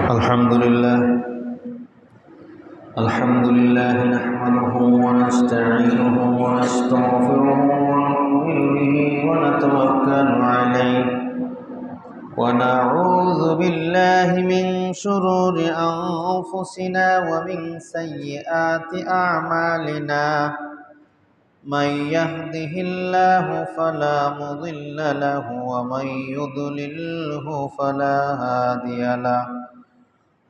الحمد لله نحمده ونستعينه ونستغفره ونؤمن به ونتوكل عليه ونعوذ بالله من شرور أنفسنا ومن سيئات أعمالنا من يهده الله فلا مضل له ومن يضلله فلا هادي له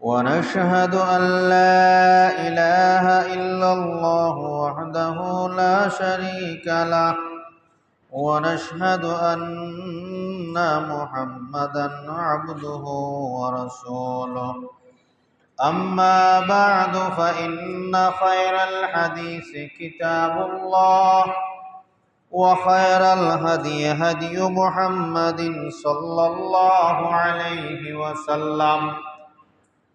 ونشهد أن لا إله إلا الله وحده لا شريك له ونشهد أن محمدا عبده ورسوله أما بعد فإن خير الحديث كتاب الله وخير الهدي هدي محمد صلى الله عليه وسلم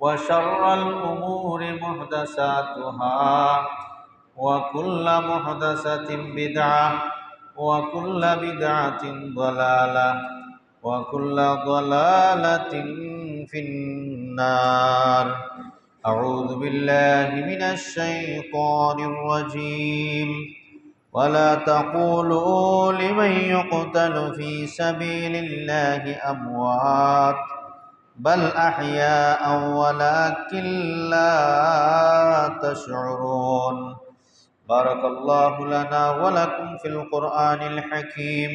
وشر الأمور محدثاتها وكل محدثة بدعة وكل بدعة ضلالة وكل ضلالة في النار. أعوذ بالله من الشيطان الرجيم. ولا تقولوا لمن يقتل في سبيل الله أموات بل أحياء ولكن لا تشعرون. بارك الله لنا ولكم في القرآن الحكيم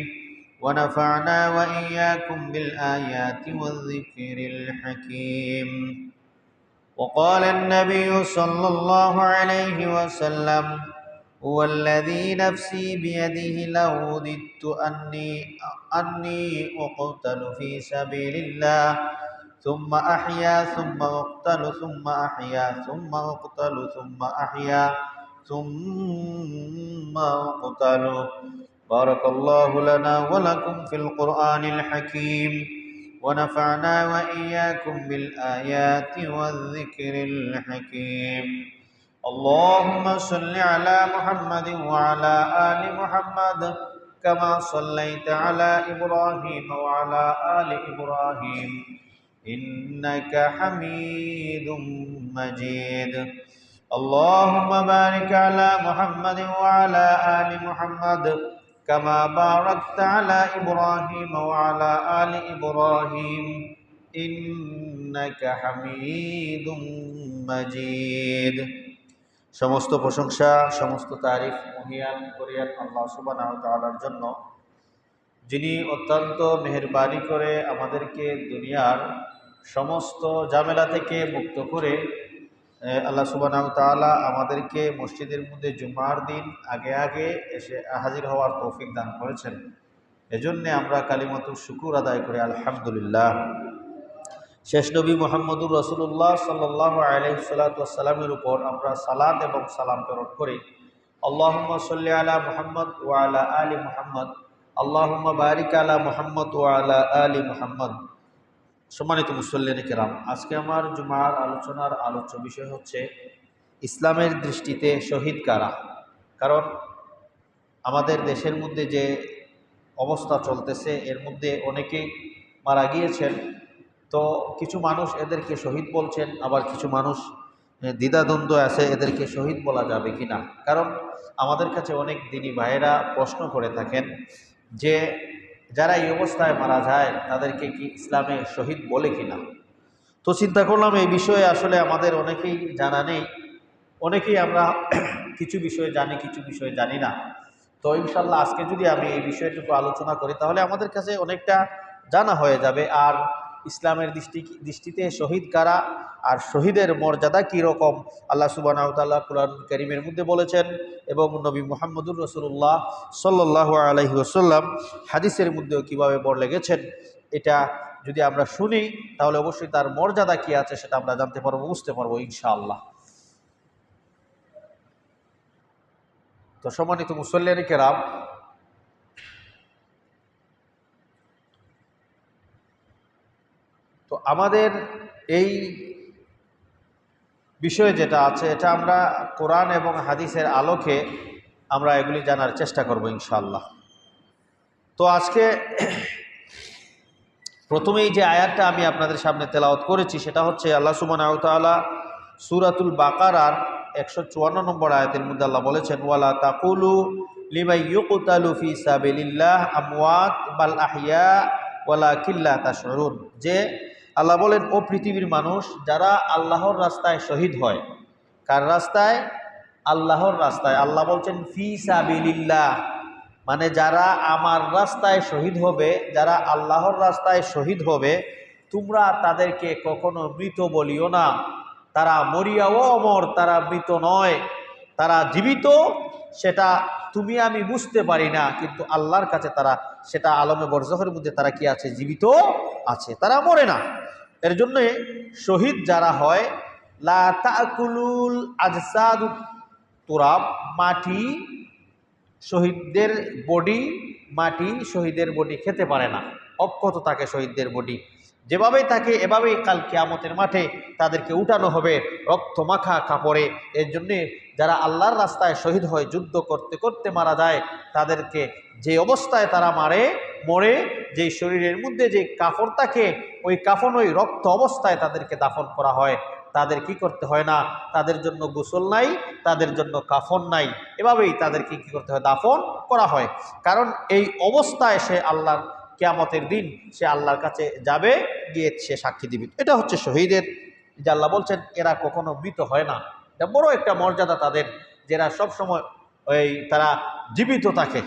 ونفعنا وإياكم بالآيات والذكر الحكيم. وقال النبي صلى الله عليه وسلم هو الذي نفسي بيده لوددت أني أقتل في سبيل الله ثم أحيا ثم أقتل ثم أحيا ثم أقتل ثم أحيا ثم أقتل. بارك الله لنا ولكم في القرآن الحكيم ونفعنا وإياكم بالآيات والذكر الحكيم. اللهم صل على محمد وعلى آل محمد كما صليت على إبراهيم وعلى آل إبراهيم إنك حميد مجيد. اللهم بارك على محمد وعلى آل محمد كما باركت على إبراهيم وعلى آل إبراهيم إنك حميد مجيد. সমস্ত প্রশংসা সমস্ত তারিফ মহিয়ান করিয়ান আল্লাহ সুবহানাহু ওয়া তাআলার জন্য, যিনি অত্যন্ত মেহেরবানি করে আমাদেরকে দুনিয়ার সমস্ত ঝামেলা থেকে মুক্ত করে আল্লাহ সুবহানাহু ওয়া তাআলা আমাদেরকে মসজিদের মধ্যে জুমার দিন আগে আগে এসে হাজির হওয়ার তৌফিক দান করেছেন। এজন্যে আমরা কালিমাতুশ শুকুর আদায় করি আলহামদুলিল্লাহ। শেষ নবী মুহাম্মদুর রাসূলুল্লাহ সাল্লাল্লাহু আলাইহি ওয়াসাল্লামের উপর আমরা সালাত এবং সালাম প্রেরণ করি। আল্লাহুম্মা সাল্লি আলা মুহাম্মদ ওয়া আলা আলি মুহাম্মদ, আল্লাহুম্মা বারিক আলা মুহাম্মদ ওয়া আলা আলি মুহাম্মদ। সম্মানিত মুসল্লিয়ানে কেরাম, আজকে আমার জুমার আলোচনার আলোচ্য বিষয় হচ্ছে ইসলামের দৃষ্টিতে শহীদ কারা। কারণ আমাদের দেশের মধ্যে যে অবস্থা চলতেছে এর মধ্যে অনেকেই মারা গিয়েছেন, তো কিছু মানুষ এদেরকে শহীদ বলছেন, আবার কিছু মানুষ দ্বিধাদ্বন্দ্ব আছে এদেরকে শহীদ বলা যাবে কিনা। কারণ আমাদের কাছে অনেক দিনী ভাইয়েরা প্রশ্ন করে থাকেন যে যারা এই অবস্থায় মারা যায় তাদেরকে কি ইসলামে শহীদ বলে কিনা। তো চিন্তা করলাম এই বিষয়ে আসলে আমাদের অনেকেই জানা নেই, অনেকেই আমরা কিছু বিষয়ে জানি কিছু বিষয়ে জানি না। তো ইনশাল্লাহ আজকে যদি আমি এই বিষয়টুকু আলোচনা করি তাহলে আমাদের কাছে অনেকটা জানা হয়ে যাবে। আর ইসলামের দৃষ্টিতে শহীদ কারা আর শহীদের মর্যাদা কী রকম আল্লাহ সুবহানাহু ওয়া তাআলা কুরআন কারীমের মধ্যে বলেছেন এবং নবী মুহাম্মদুর রাসূলুল্লাহ সাল্লাল্লাহু আলাইহি ওয়াসাল্লাম হাদিসের মধ্যেও কীভাবে বলে গেছেন, এটা যদি আমরা শুনি তাহলে অবশ্যই তার মর্যাদা কী আছে সেটা আমরা জানতে পারবো, বুঝতে পারবো ইনশাআল্লাহ। তো সম্মানিত মুসল্লিয়ানে কেরাম, তো আমাদের এই বিষয়ে যেটা আছে এটা আমরা কোরআন এবং হাদিসের আলোকে আমরা এগুলি জানার চেষ্টা করব ইনশাআল্লাহ। তো আজকে প্রথমেই যে আয়াতটা আমি আপনাদের সামনে তেলাওয়াত করেছি সেটা হচ্ছে আল্লাহ সুবহানাহু ওয়া তাআলা সূরাতুল বাকারার 154 নম্বর আয়াতের মধ্যে আল্লাহ বলেছেন, ওয়ালা তাকুলু লিমান ইউকতালু ফি সাবিলিল্লাহ আমওয়াত বাল আহইয়া ওয়ালাকিন লা তাশউরুন। যে আল্লাহ বলেন, ও পৃথিবীর মানুষ, যারা আল্লাহর রাস্তায় শহীদ হয়। কার রাস্তায়? আল্লাহর রাস্তায়। আল্লাহ বলছেন ফি সাবিলিল্লাহ, মানে যারা আমার রাস্তায় শহীদ হবে, যারা আল্লাহর রাস্তায় শহীদ হবে, তোমরা তাদেরকে কখনো মৃত বলিও না। তারা মরিয়াও অমর, তারা মৃত নয়, তারা জীবিত। সেটা তুমি আমি বুঝতে পারি না, কিন্তু আল্লাহর কাছে তারা সেটা আলমে বরজখের মধ্যে তারা কি আছে? জীবিত আছে, তারা মরে না। এর জন্যে শহীদ যারা হয়, লা তাকুলুল আজসাদুত তুরাব, মাটি, শহীদদের বডি, মাটি শহীদের বডি খেতে পারে না, অক্ষত থাকে শহীদদের বডি। যেভাবেই থাকে এভাবেই কাল কিয়ামতের মাঠে তাদেরকে উঠানো হবে রক্ত মাখা কাপড়ে। এর জন্যে যারা আল্লাহর রাস্তায় শহীদ হয়, যুদ্ধ করতে করতে মারা যায়, তাদেরকে যে অবস্থায় তারা মরে, যেই শরীরের মধ্যে যে কাফন থাকে, ওই কাফন ওই রক্ত অবস্থায় তাদেরকে দাফন করা হয়। তাদের কি করতে হয় না, তাদের জন্য গোসল নাই, তাদের জন্য কাফন নাই, এভাবেই তাদেরকে কি করতে হয়? দাফন করা হয়। কারণ এই অবস্থায় সে আল্লাহর কিয়ামতের দিন সে আল্লাহর কাছে যাবে, গিয়ে সে সাক্ষী দিবে। এটা হচ্ছে শহীদের, যে আল্লাহ বলছেন এরা কখনো মৃত হয় না। এটা বড় একটা মর্যাদা তাদের, যারা সবসময় তারা জীবিত থাকে।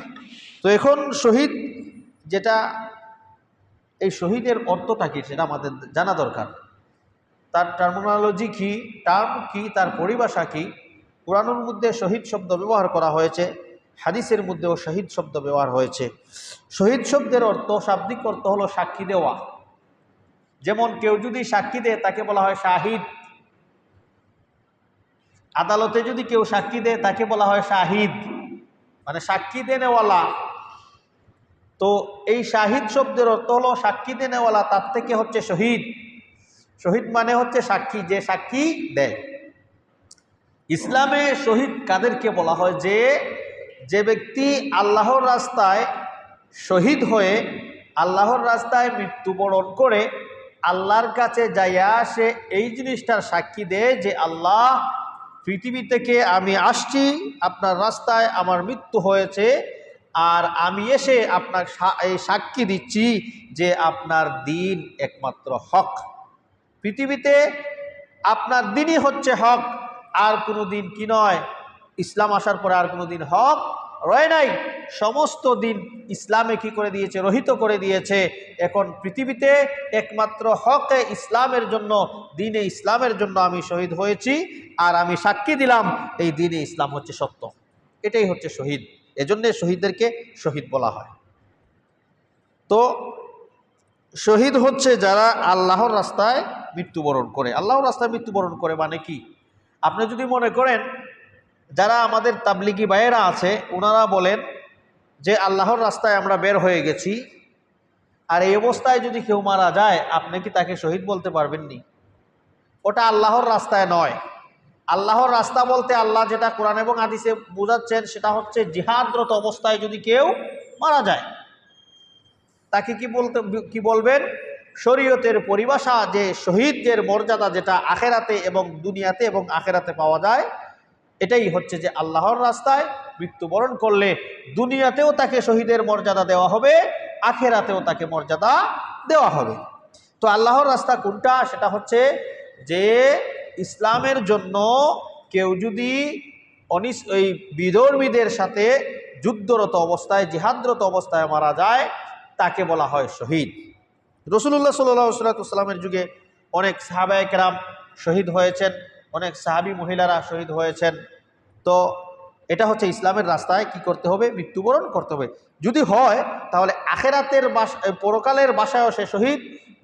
তো এখন শহীদ যেটা, এই শহীদের অর্থটা কি সেটা আমাদের জানা দরকার। তার টার্মিনোলজি কি, টার্ম কি, তার পরিভাষা কি। কুরআনের মধ্যে শহীদ শব্দ ব্যবহার করা হয়েছে, হাদিসের মধ্যেও শহীদ শব্দ ব্যবহার হয়েছে। শহীদ শব্দের অর্থ, শাব্দিক অর্থ হলো সাক্ষী দেওয়া। যেমন কেউ যদি সাক্ষী দেয় তাকে বলা হয় শাহিদ। আদালতে যদি কেউ সাক্ষী দেয় তাকে বলা হয় শাহিদ, মানে সাক্ষী দেনেওয়ালা। তো এই শাহিদ শব্দের অর্থ হলো সাক্ষী দেনেওয়ালা, তার থেকে হচ্ছে শহীদ। শহীদ মানে হচ্ছে সাক্ষী, যে সাক্ষী দেয়। ইসলামে শহীদ কাদেরকে বলা হয়? যে ব্যক্তি আল্লাহর রাস্তায় শহীদ হয়ে আল্লাহর রাস্তায় মৃত্যুবরণ করে আল্লাহর কাছে যাইয়া সে এই জিনিসটার সাক্ষী দেয় যে আল্লাহ, পৃথিবী থেকে আমি আসছি, আপনার রাস্তায় আমার মৃত্যু হয়েছে, আর আমি এসে আপনার এই সাক্ষী দিচ্ছি যে আপনার দিন একমাত্র হক। পৃথিবীতে আপনার দিনই হচ্ছে হক, আর কোনো দিন কি নয়। ইসলাম আসার পরে আর কোনো দিন হক রয় নাই, সমস্ত দিন ইসলামে কি করে দিয়েছে? রহিত করে দিয়েছে। এখন পৃথিবীতে একমাত্র হকে ইসলামের জন্য, দিনে ইসলামের জন্য আমি শহীদ হয়েছি, আর আমি সাক্ষী দিলাম এই দিনে ইসলাম হচ্ছে সত্য। এটাই হচ্ছে শহীদ। এজন্য শহীদদেরকে শহীদ বলা হয়। তো শহীদ হচ্ছে যারা আল্লাহর রাস্তায় মৃত্যুবরণ করে। আল্লাহর রাস্তায় মৃত্যুবরণ করে মানে কি? আপনি যদি মনে করেন, যারা আমাদের তাবলিগি ভাইয়েরা আছে ওনারা বলেন যে আল্লাহর রাস্তায় আমরা বের হয়ে গেছি, আর এই অবস্থায় যদি কেউ মারা যায়, আপনি কি তাকে শহীদ বলতে পারবেননি? ওটা আল্লাহর রাস্তায় নয়। আল্লাহর রাস্তা বলতে আল্লাহ যেটা কোরআন এবং হাদিসে বোঝাচ্ছেন সেটা হচ্ছে জিহাদরত অবস্থায় যদি কেউ মারা যায়, তাকে কি বলবেন? শরীয়তের পরিভাষা যে শহীদের মর্যাদা যেটা আখেরাতে এবং দুনিয়াতে এবং আখেরাতে পাওয়া যায়, এটাই হচ্ছে যে আল্লাহর রাস্তায় মৃত্যুবরণ করলে দুনিয়াতেও তাকে শহীদের মর্যাদা দেওয়া হবে, আখেরাতেও তাকে মর্যাদা দেওয়া হবে। তো আল্লাহর রাস্তা কোনটা? সেটা হচ্ছে যে ইসলামের জন্য কেউ যদি ওই বিধর্মীদের সাথে যুদ্ধরত অবস্থায়, জিহাদরত অবস্থায় মারা যায়, তাকে বলা হয় শহীদ। রাসূলুল্লাহ সাল্লাল্লাহু আলাইহি ওয়াসাল্লামের যুগে অনেক সাহাবায়ে কেরাম শহীদ হয়েছেন, অনেক সাহাবী মহিলারা শহীদ হয়েছেন। তো এটা হচ্ছে ইসলামের রাস্তায় কি করতে হবে? মৃত্যুবরণ করতে হবে। যদি হয় তাহলে আখেরাতের পরকালের বাসায়ও সে শহীদ,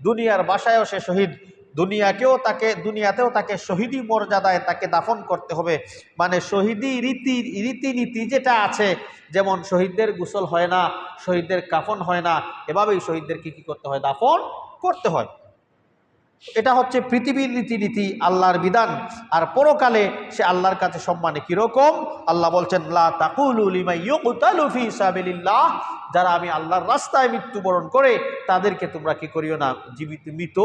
দুনিয়ার বাসায়ও সে শহীদ। দুনিয়াতেও তাকে শহীদি মর্যাদায় তাকে দাফন করতে হবে। মানে শহীদি রীতিনীতি যেটা আছে, যেমন শহীদদের গোসল হয় না, শহীদদের কাফন হয় না, এভাবেই শহীদদেরকে কি করতে হয়? দাফন করতে হয়। এটা হচ্ছে পৃথিবীর রীতিনীতি, আল্লাহর বিধান। আর পরকালে সে আল্লাহর কাছে সম্মানে কিরকম, আল্লাহ বলছেন লা তাকুলু লিমান ইউকতালু ফি সাবিলিল্লাহ, যারা আমি আল্লাহর রাস্তায় মৃত্যুবরণ করে তাদেরকে তোমরা কি করিও না, মৃত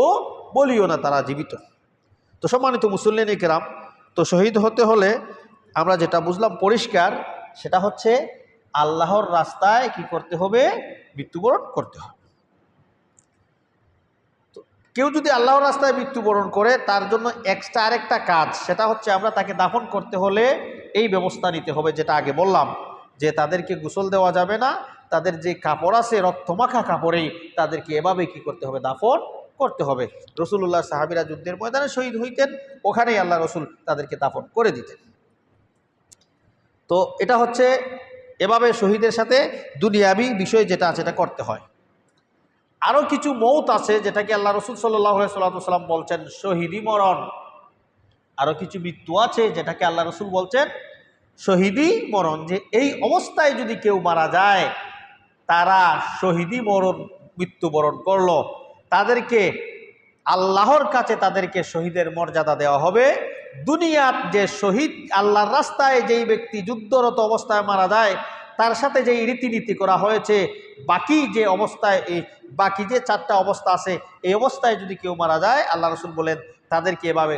বলিও না, তারা জীবিত। তো সম্মানিত মুসল্লিন কিরাম, তো শহীদ হতে হলে আমরা যেটা বুঝলাম পরিষ্কার, সেটা হচ্ছে আল্লাহর রাস্তায় কি করতে হবে, মৃত্যুবরণ করতে হবে। তো কেউ যদি আল্লাহর রাস্তায় মৃত্যুবরণ করে, তার জন্য এক্সট্রা আরেকটা কাজ, সেটা হচ্ছে আমরা তাকে দাফন করতে হলে এই ব্যবস্থা নিতে হবে, যেটা আগে বললাম, যে তাদেরকে গোসল দেওয়া যাবে না, তাদের যে কাপড় আছে রক্তমাখা কাপড়েই তাদেরকে এভাবে কি করতে হবে, দাফন করতে হবে। রসুল্লাহ সাহাবীরা যুদ্ধের ময়দানে শহীদ হইতেন, ওখানেই আল্লাহ রসুল তাদেরকে দাফন করে দিতেন। তো এটা হচ্ছে এভাবে শহীদের সাথে দুনিয়াবি বিষয় যেটা আছে এটা করতে হয়। আরও কিছু মৌত আছে যেটাকে আল্লাহ রসুল সাল্লাল্লাহু আলাইহি ওয়াসাল্লাম বলছেন শহীদি মরণ। আরও কিছু মৃত্যু আছে যেটাকে আল্লাহ রসুল বলছেন শহীদি মরণ, যে এই অবস্থায় যদি কেউ মারা যায়, তারা শহীদি মরণ মৃত্যুবরণ করলো, তাদেরকে আল্লাহর কাছে তাদেরকে শহীদের মর্যাদা দেওয়া হবে। দুনিয়ার যে শহীদ আল্লাহর রাস্তায় যেই ব্যক্তি যুদ্ধরত অবস্থায় মারা যায়, তার সাথে যেই রীতিনীতি করা হয়েছে, বাকি যে অবস্থায় বাকি যে 4টা অবস্থা আছে, এই অবস্থায় যদি কেউ মারা যায়, আল্লাহ রসুল বলেন তাদেরকে এভাবে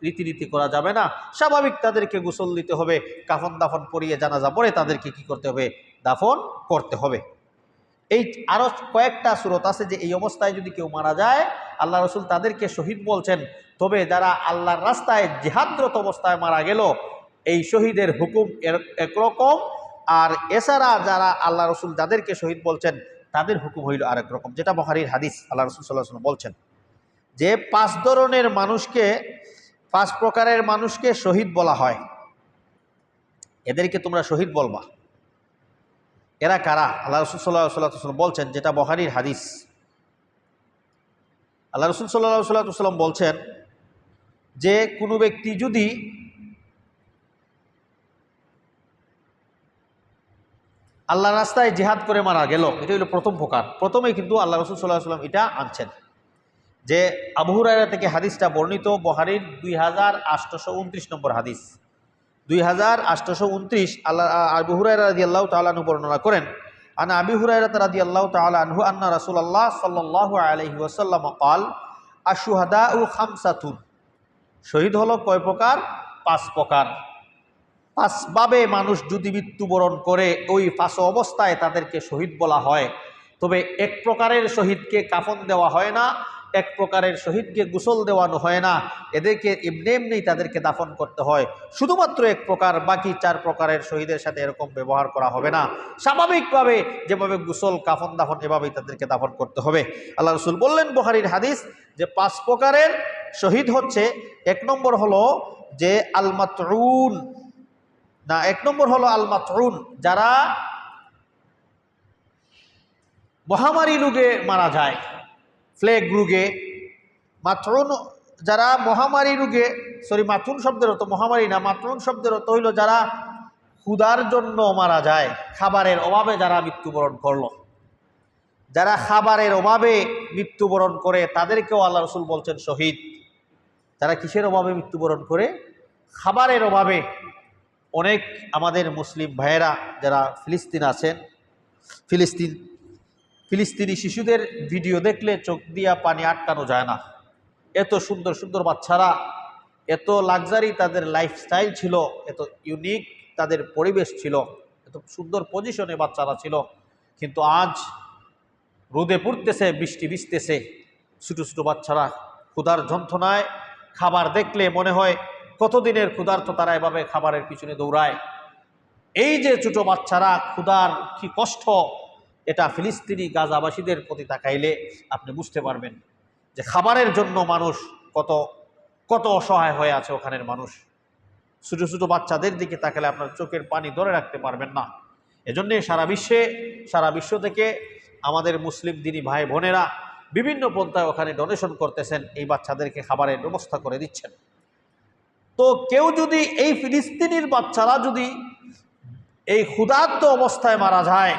রীতিনীতি করা যাবে না। স্বাভাবিক তাদেরকে গোসল দিতে হবে, কাফন দাফন পরিয়ে জানাজা পড়ে তাদেরকে কি করতে হবে, দাফন করতে হবে। এই আরো কয়েকটা সূরত আছে যে এই অবস্থায় যদি কেউ মারা যায়, আল্লাহ রসুল তাদেরকে শহীদ বলছেন। তবে যারা আল্লাহর রাস্তায় জিহাদরত অবস্থায় মারা গেল, এই শহীদের হুকুম একরকম, আর এছাড়া যারা আল্লাহ রসুল যাদেরকে শহীদ বলছেন তাদের হুকুম হইল আরেক রকম, যেটা বুখারীর হাদিস। আল্লাহ রসুল সাল্লাল্লাহু আলাইহি ওয়াসাল্লাম বলছেন যে 5 ধরনের মানুষকে, 5 প্রকারের মানুষকে শহীদ বলা হয়, এদেরকে তোমরা শহীদ বলবা। এরা কারা? আল্লাহ রসুল সাল্লাল্লাহু আলাইহি ওয়াসাল্লাম বলছেন, যেটা বুখারীর হাদিস। আল্লাহ রসুল সাল্লাল্লাহু আলাইহি ওয়াসাল্লাম বলছেন যে কোনো ব্যক্তি যদি আল্লাহ রাস্তায় জিহাদ করে মারা গেল, এটা হলো প্রথম প্রকার। প্রথমেই কিন্তু আল্লাহ রসুল সাল্লাল্লাহু আলাইহি ওয়াসাল্লাম এটা আনছেন, যে আবু হুরায়রা থেকে হাদিসটা বর্ণিত, বুখারীর 2829 নম্বর হাদিস, 2829। আল্লাহ আবু হুরায়রা রাদিয়াল্লাহু তাআলা আনহু বর্ণনা করেন, আন আবি হুরায়রা রাদিয়াল্লাহু তাআলা আনহু আন্না রাসূলুল্লাহ সাল্লাল্লাহু আলাইহি ওয়াসাল্লাম قال আশ-শুহাদাউ খামসাতুন, শহীদ হলো কয় প্রকার? 5 প্রকার। 5 ভাবে মানুষ যদি মৃত্যুবরণ করে, ওই 5 অবস্থায় তাদেরকে শহীদ বলা হয়। তবে এক প্রকারের শহীদকে কাফন দেওয়া হয় না, এক প্রকারের শহীদকে গোসল দেওয়ানো হয় না, এদেরকে এমনি এমনি তাদেরকে দাফন করতে হয়। শুধুমাত্র এক প্রকার, বাকি 4 প্রকারের শহীদের সাথে এরকম ব্যবহার করা হবে না। স্বাভাবিকভাবে যেভাবে গোসল কাফন দাফন, এভাবেই তাদেরকে দাফন করতে হবে। আল্লাহ রসুল বললেন বুখারীর হাদিস, যে 5 প্রকারের শহীদ হচ্ছে, 1 নম্বর হলো যে আল মাতউন, না 1 নম্বর হলো আল মাতউন, যারা মহামারী রোগে মারা যায়, প্লেগ রোগে। মাতউন যারা মহামারী রোগে, মাতউন শব্দের অর্থ মহামারী না, মাতউন শব্দের অর্থ হইল যারা ক্ষুধার জন্য মারা যায়, খাবারের অভাবে যারা মৃত্যুবরণ করলো। যারা খাবারের অভাবে মৃত্যুবরণ করে তাদেরকেও আল্লাহ রসুল বলছেন শহীদ। যারা কিসের অভাবে মৃত্যুবরণ করে? খাবারের অভাবে। অনেক আমাদের মুসলিম ভাইয়েরা যারা ফিলিস্তিন আছেন, ফিলিস্তিনি শিশুদের ভিডিও দেখলে চোখ দিয়া পানি আটকানো যায় না। এত সুন্দর সুন্দর বাচ্চারা, এত লাক্সারি তাদের লাইফস্টাইল ছিল, এত ইউনিক তাদের পরিবেশ ছিল, এত সুন্দর পজিশনে বাচ্চারা ছিল, কিন্তু আজ রোদে পড়তেছে, বৃষ্টি ভিজতেছে, ছোটো ছোটো বাচ্চারা ক্ষুধার যন্ত্রণায়, খাবার দেখলে মনে হয় কতদিনের ক্ষুধার্ত তারা এভাবে খাবারের পিছনে দৌড়ায়। এই যে ছোটো বাচ্চারা ক্ষুধার কি কষ্ট, এটা ফিলিস্তিনি গাজাবাসীদের প্রতি তাকাইলে আপনি বুঝতে পারবেন যে খাবারের জন্য মানুষ কত কত অসহায় হয়ে আছে ওখানের মানুষ। ছোটো ছোটো বাচ্চাদের দিকে তাকালে আপনার চোখের পানি ধরে রাখতে পারবেন না। এজন্যে সারা বিশ্ব থেকে আমাদের মুসলিম দিনী ভাই বোনেরা বিভিন্ন পন্থায় ওখানে ডোনেশন করতেছেন, এই বাচ্চাদেরকে খাবারের ব্যবস্থা করে দিচ্ছেন। তো কেউ যদি, এই ফিলিস্তিনির বাচ্চারা যদি এই ক্ষুধার্ত অবস্থায় মারা যায়,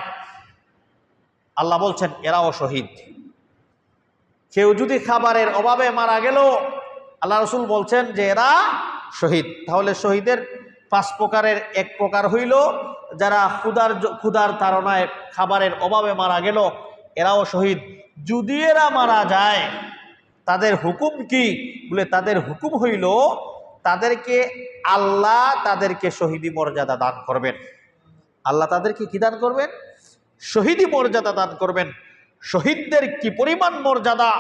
আল্লাহ বলছেন এরাও শহীদ। কেউ যদি খাবারের অভাবে মারা গেল, আল্লাহ রসুল বলছেন যে এরা শহীদ। তাহলে শহীদের 5 প্রকারের এক প্রকার হইল যারা ক্ষুধার তাড়নায় খাবারের অভাবে মারা গেল, এরাও শহীদ। যদি এরা মারা যায় তাদের হুকুম কি? বলে তাদের হুকুম হইল তাদেরকে আল্লাহ তাদেরকে শহীদি মর্যাদা দান করবেন। আল্লাহ তাদেরকে কি দান করবেন? শহীদি মর্যাদা দান করবেন। শহীদদের কি পরিমাণ মর্যাদা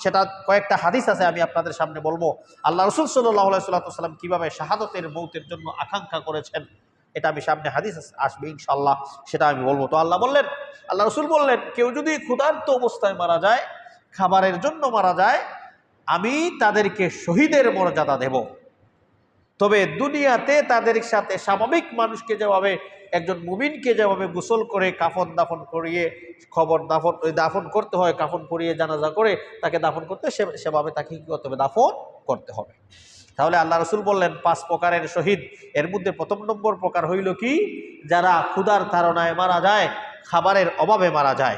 সেটা কয়েকটা হাদিস আছে, আমি আপনাদের সামনে বলবো। আল্লাহ রসুল সাল্লাল্লাহু আলাইহি ওয়াসাল্লাম কিভাবে শাহাদতের মৌতের জন্য আকাঙ্ক্ষা করেছেন, এটা আমি সামনে হাদিস আসবে ইনশাআল্লাহ, সেটা আমি বলবো। তো আল্লাহ রসুল বললেন, কেউ যদি ক্ষুধার্ত অবস্থায় মারা যায়, খাবারের জন্য মারা যায়, আমি তাদেরকে শহীদের মর্যাদা দেব। তবে দুনিয়াতে তাদের সাথে স্বাভাবিক মানুষকে যেভাবে, একজন মুমিনকে যেভাবে গোসল করে কাফন দাফন করিয়ে দাফন করতে হয়, কাফন করিয়ে জানাজা করে তাকে দাফন করতে, সেভাবে তাকে কি করতে হবে? দাফন করতে হবে। তাহলে আল্লাহ রসুল বললেন 5 প্রকারের শহীদ। এর মধ্যে প্রথম নম্বর প্রকার হইল কি? যারা ক্ষুধার তাড়নায় মারা যায়, খাবারের অভাবে মারা যায়।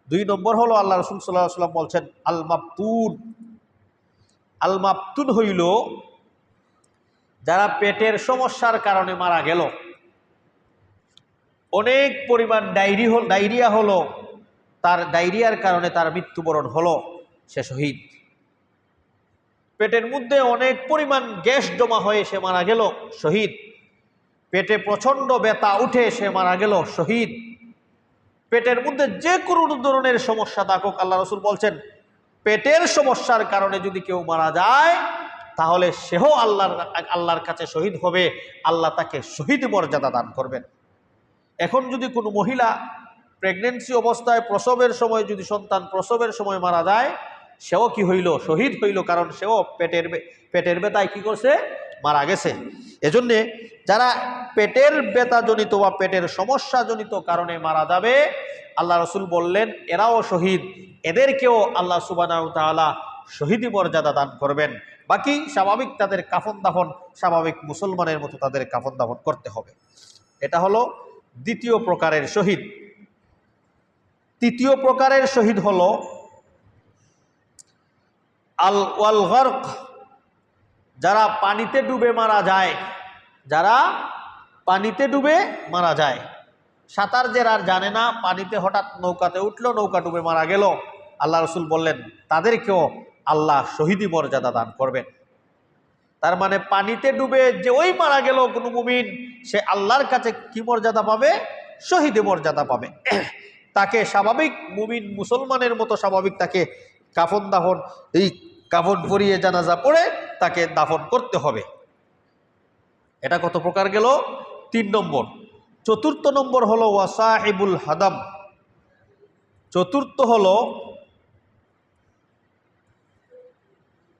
2 নম্বর হলো আল্লাহ রসুল সাল্লাল্লাহু আলাইহি ওয়াসাল্লাম বলছেন আল মাবতুন। আল মাবতুন হইল যারা পেটের সমস্যার কারণে মারা গেল, অনেক পরিমাণ ডায়রিয়া হলো, তার ডায়রিয়ার কারণে তার মৃত্যুবরণ হলো, সে শহীদ। পেটের মধ্যে অনেক পরিমাণ গ্যাস জমা হয়ে সে মারা গেল, শহীদ। পেটে প্রচন্ড ব্যথা উঠে সে মারা গেল, শহীদ। পেটের মধ্যে যে কোনো ধরনের সমস্যা থাকুক, আল্লাহ রসুল বলছেন পেটের সমস্যার কারণে যদি কেউ মারা যায় তাহলে সেও আল্লাহর কাছে শহীদ হবে, আল্লাহ তাকে শহীদ মর্যাদা দান করবেন। এখন যদি কোনো মহিলা প্রেগনেন্সি অবস্থায় প্রসবের সময় যদি সন্তান প্রসবের সময় মারা যায়, সেও কি হইল? শহীদ হইল, কারণ সেও পেটের ব্যথায় কি করছে? মারা গেছে। এজন্যে যারা পেটের ব্যথাজনিত বা পেটের সমস্যাজনিত কারণে মারা যাবে, আল্লাহ রসুল বললেন এরাও শহীদ, এদেরকেও আল্লাহ সুবহানাহু ওয়া তাআলা শহীদি মর্যাদা দান করবেন। বাকি স্বাভাবিক তাদের কাফন দাফন স্বাভাবিক মুসলমানের মতো তাদের কাফন দাফন করতে হবে। এটা হলো দ্বিতীয় প্রকারের শহীদ। তৃতীয় প্রকারের শহীদ হলো ওয়াল গরক, যারা পানিতে ডুবে মারা যায়। যারা পানিতে ডুবে মারা যায়, সাঁতার যারা জানে না, পানিতে হঠাৎ নৌকাতে উঠলো, নৌকা ডুবে মারা গেল, আল্লাহ রসুল বললেন তাদেরকেও আল্লাহ শহীদি মর্যাদা দান করবেন। তার মানে পানিতে ডুবে যে ওই মারা গেল কোনো মুমিন, সে আল্লাহর কাছে কি মর্যাদা পাবে? শহীদি মর্যাদা পাবে। তাকে স্বাভাবিক মুমিন মুসলমানের মতো স্বাভাবিক তাকে কাফন দাফন, এই কাফন পরিয়ে জানাজা পড়ে তাকে দাফন করতে হবে। এটা কত প্রকার গেল? 3 নম্বর। 4র্থ নম্বর হলো ওয়াসাহিবুল হাদাম। 4র্থ হলো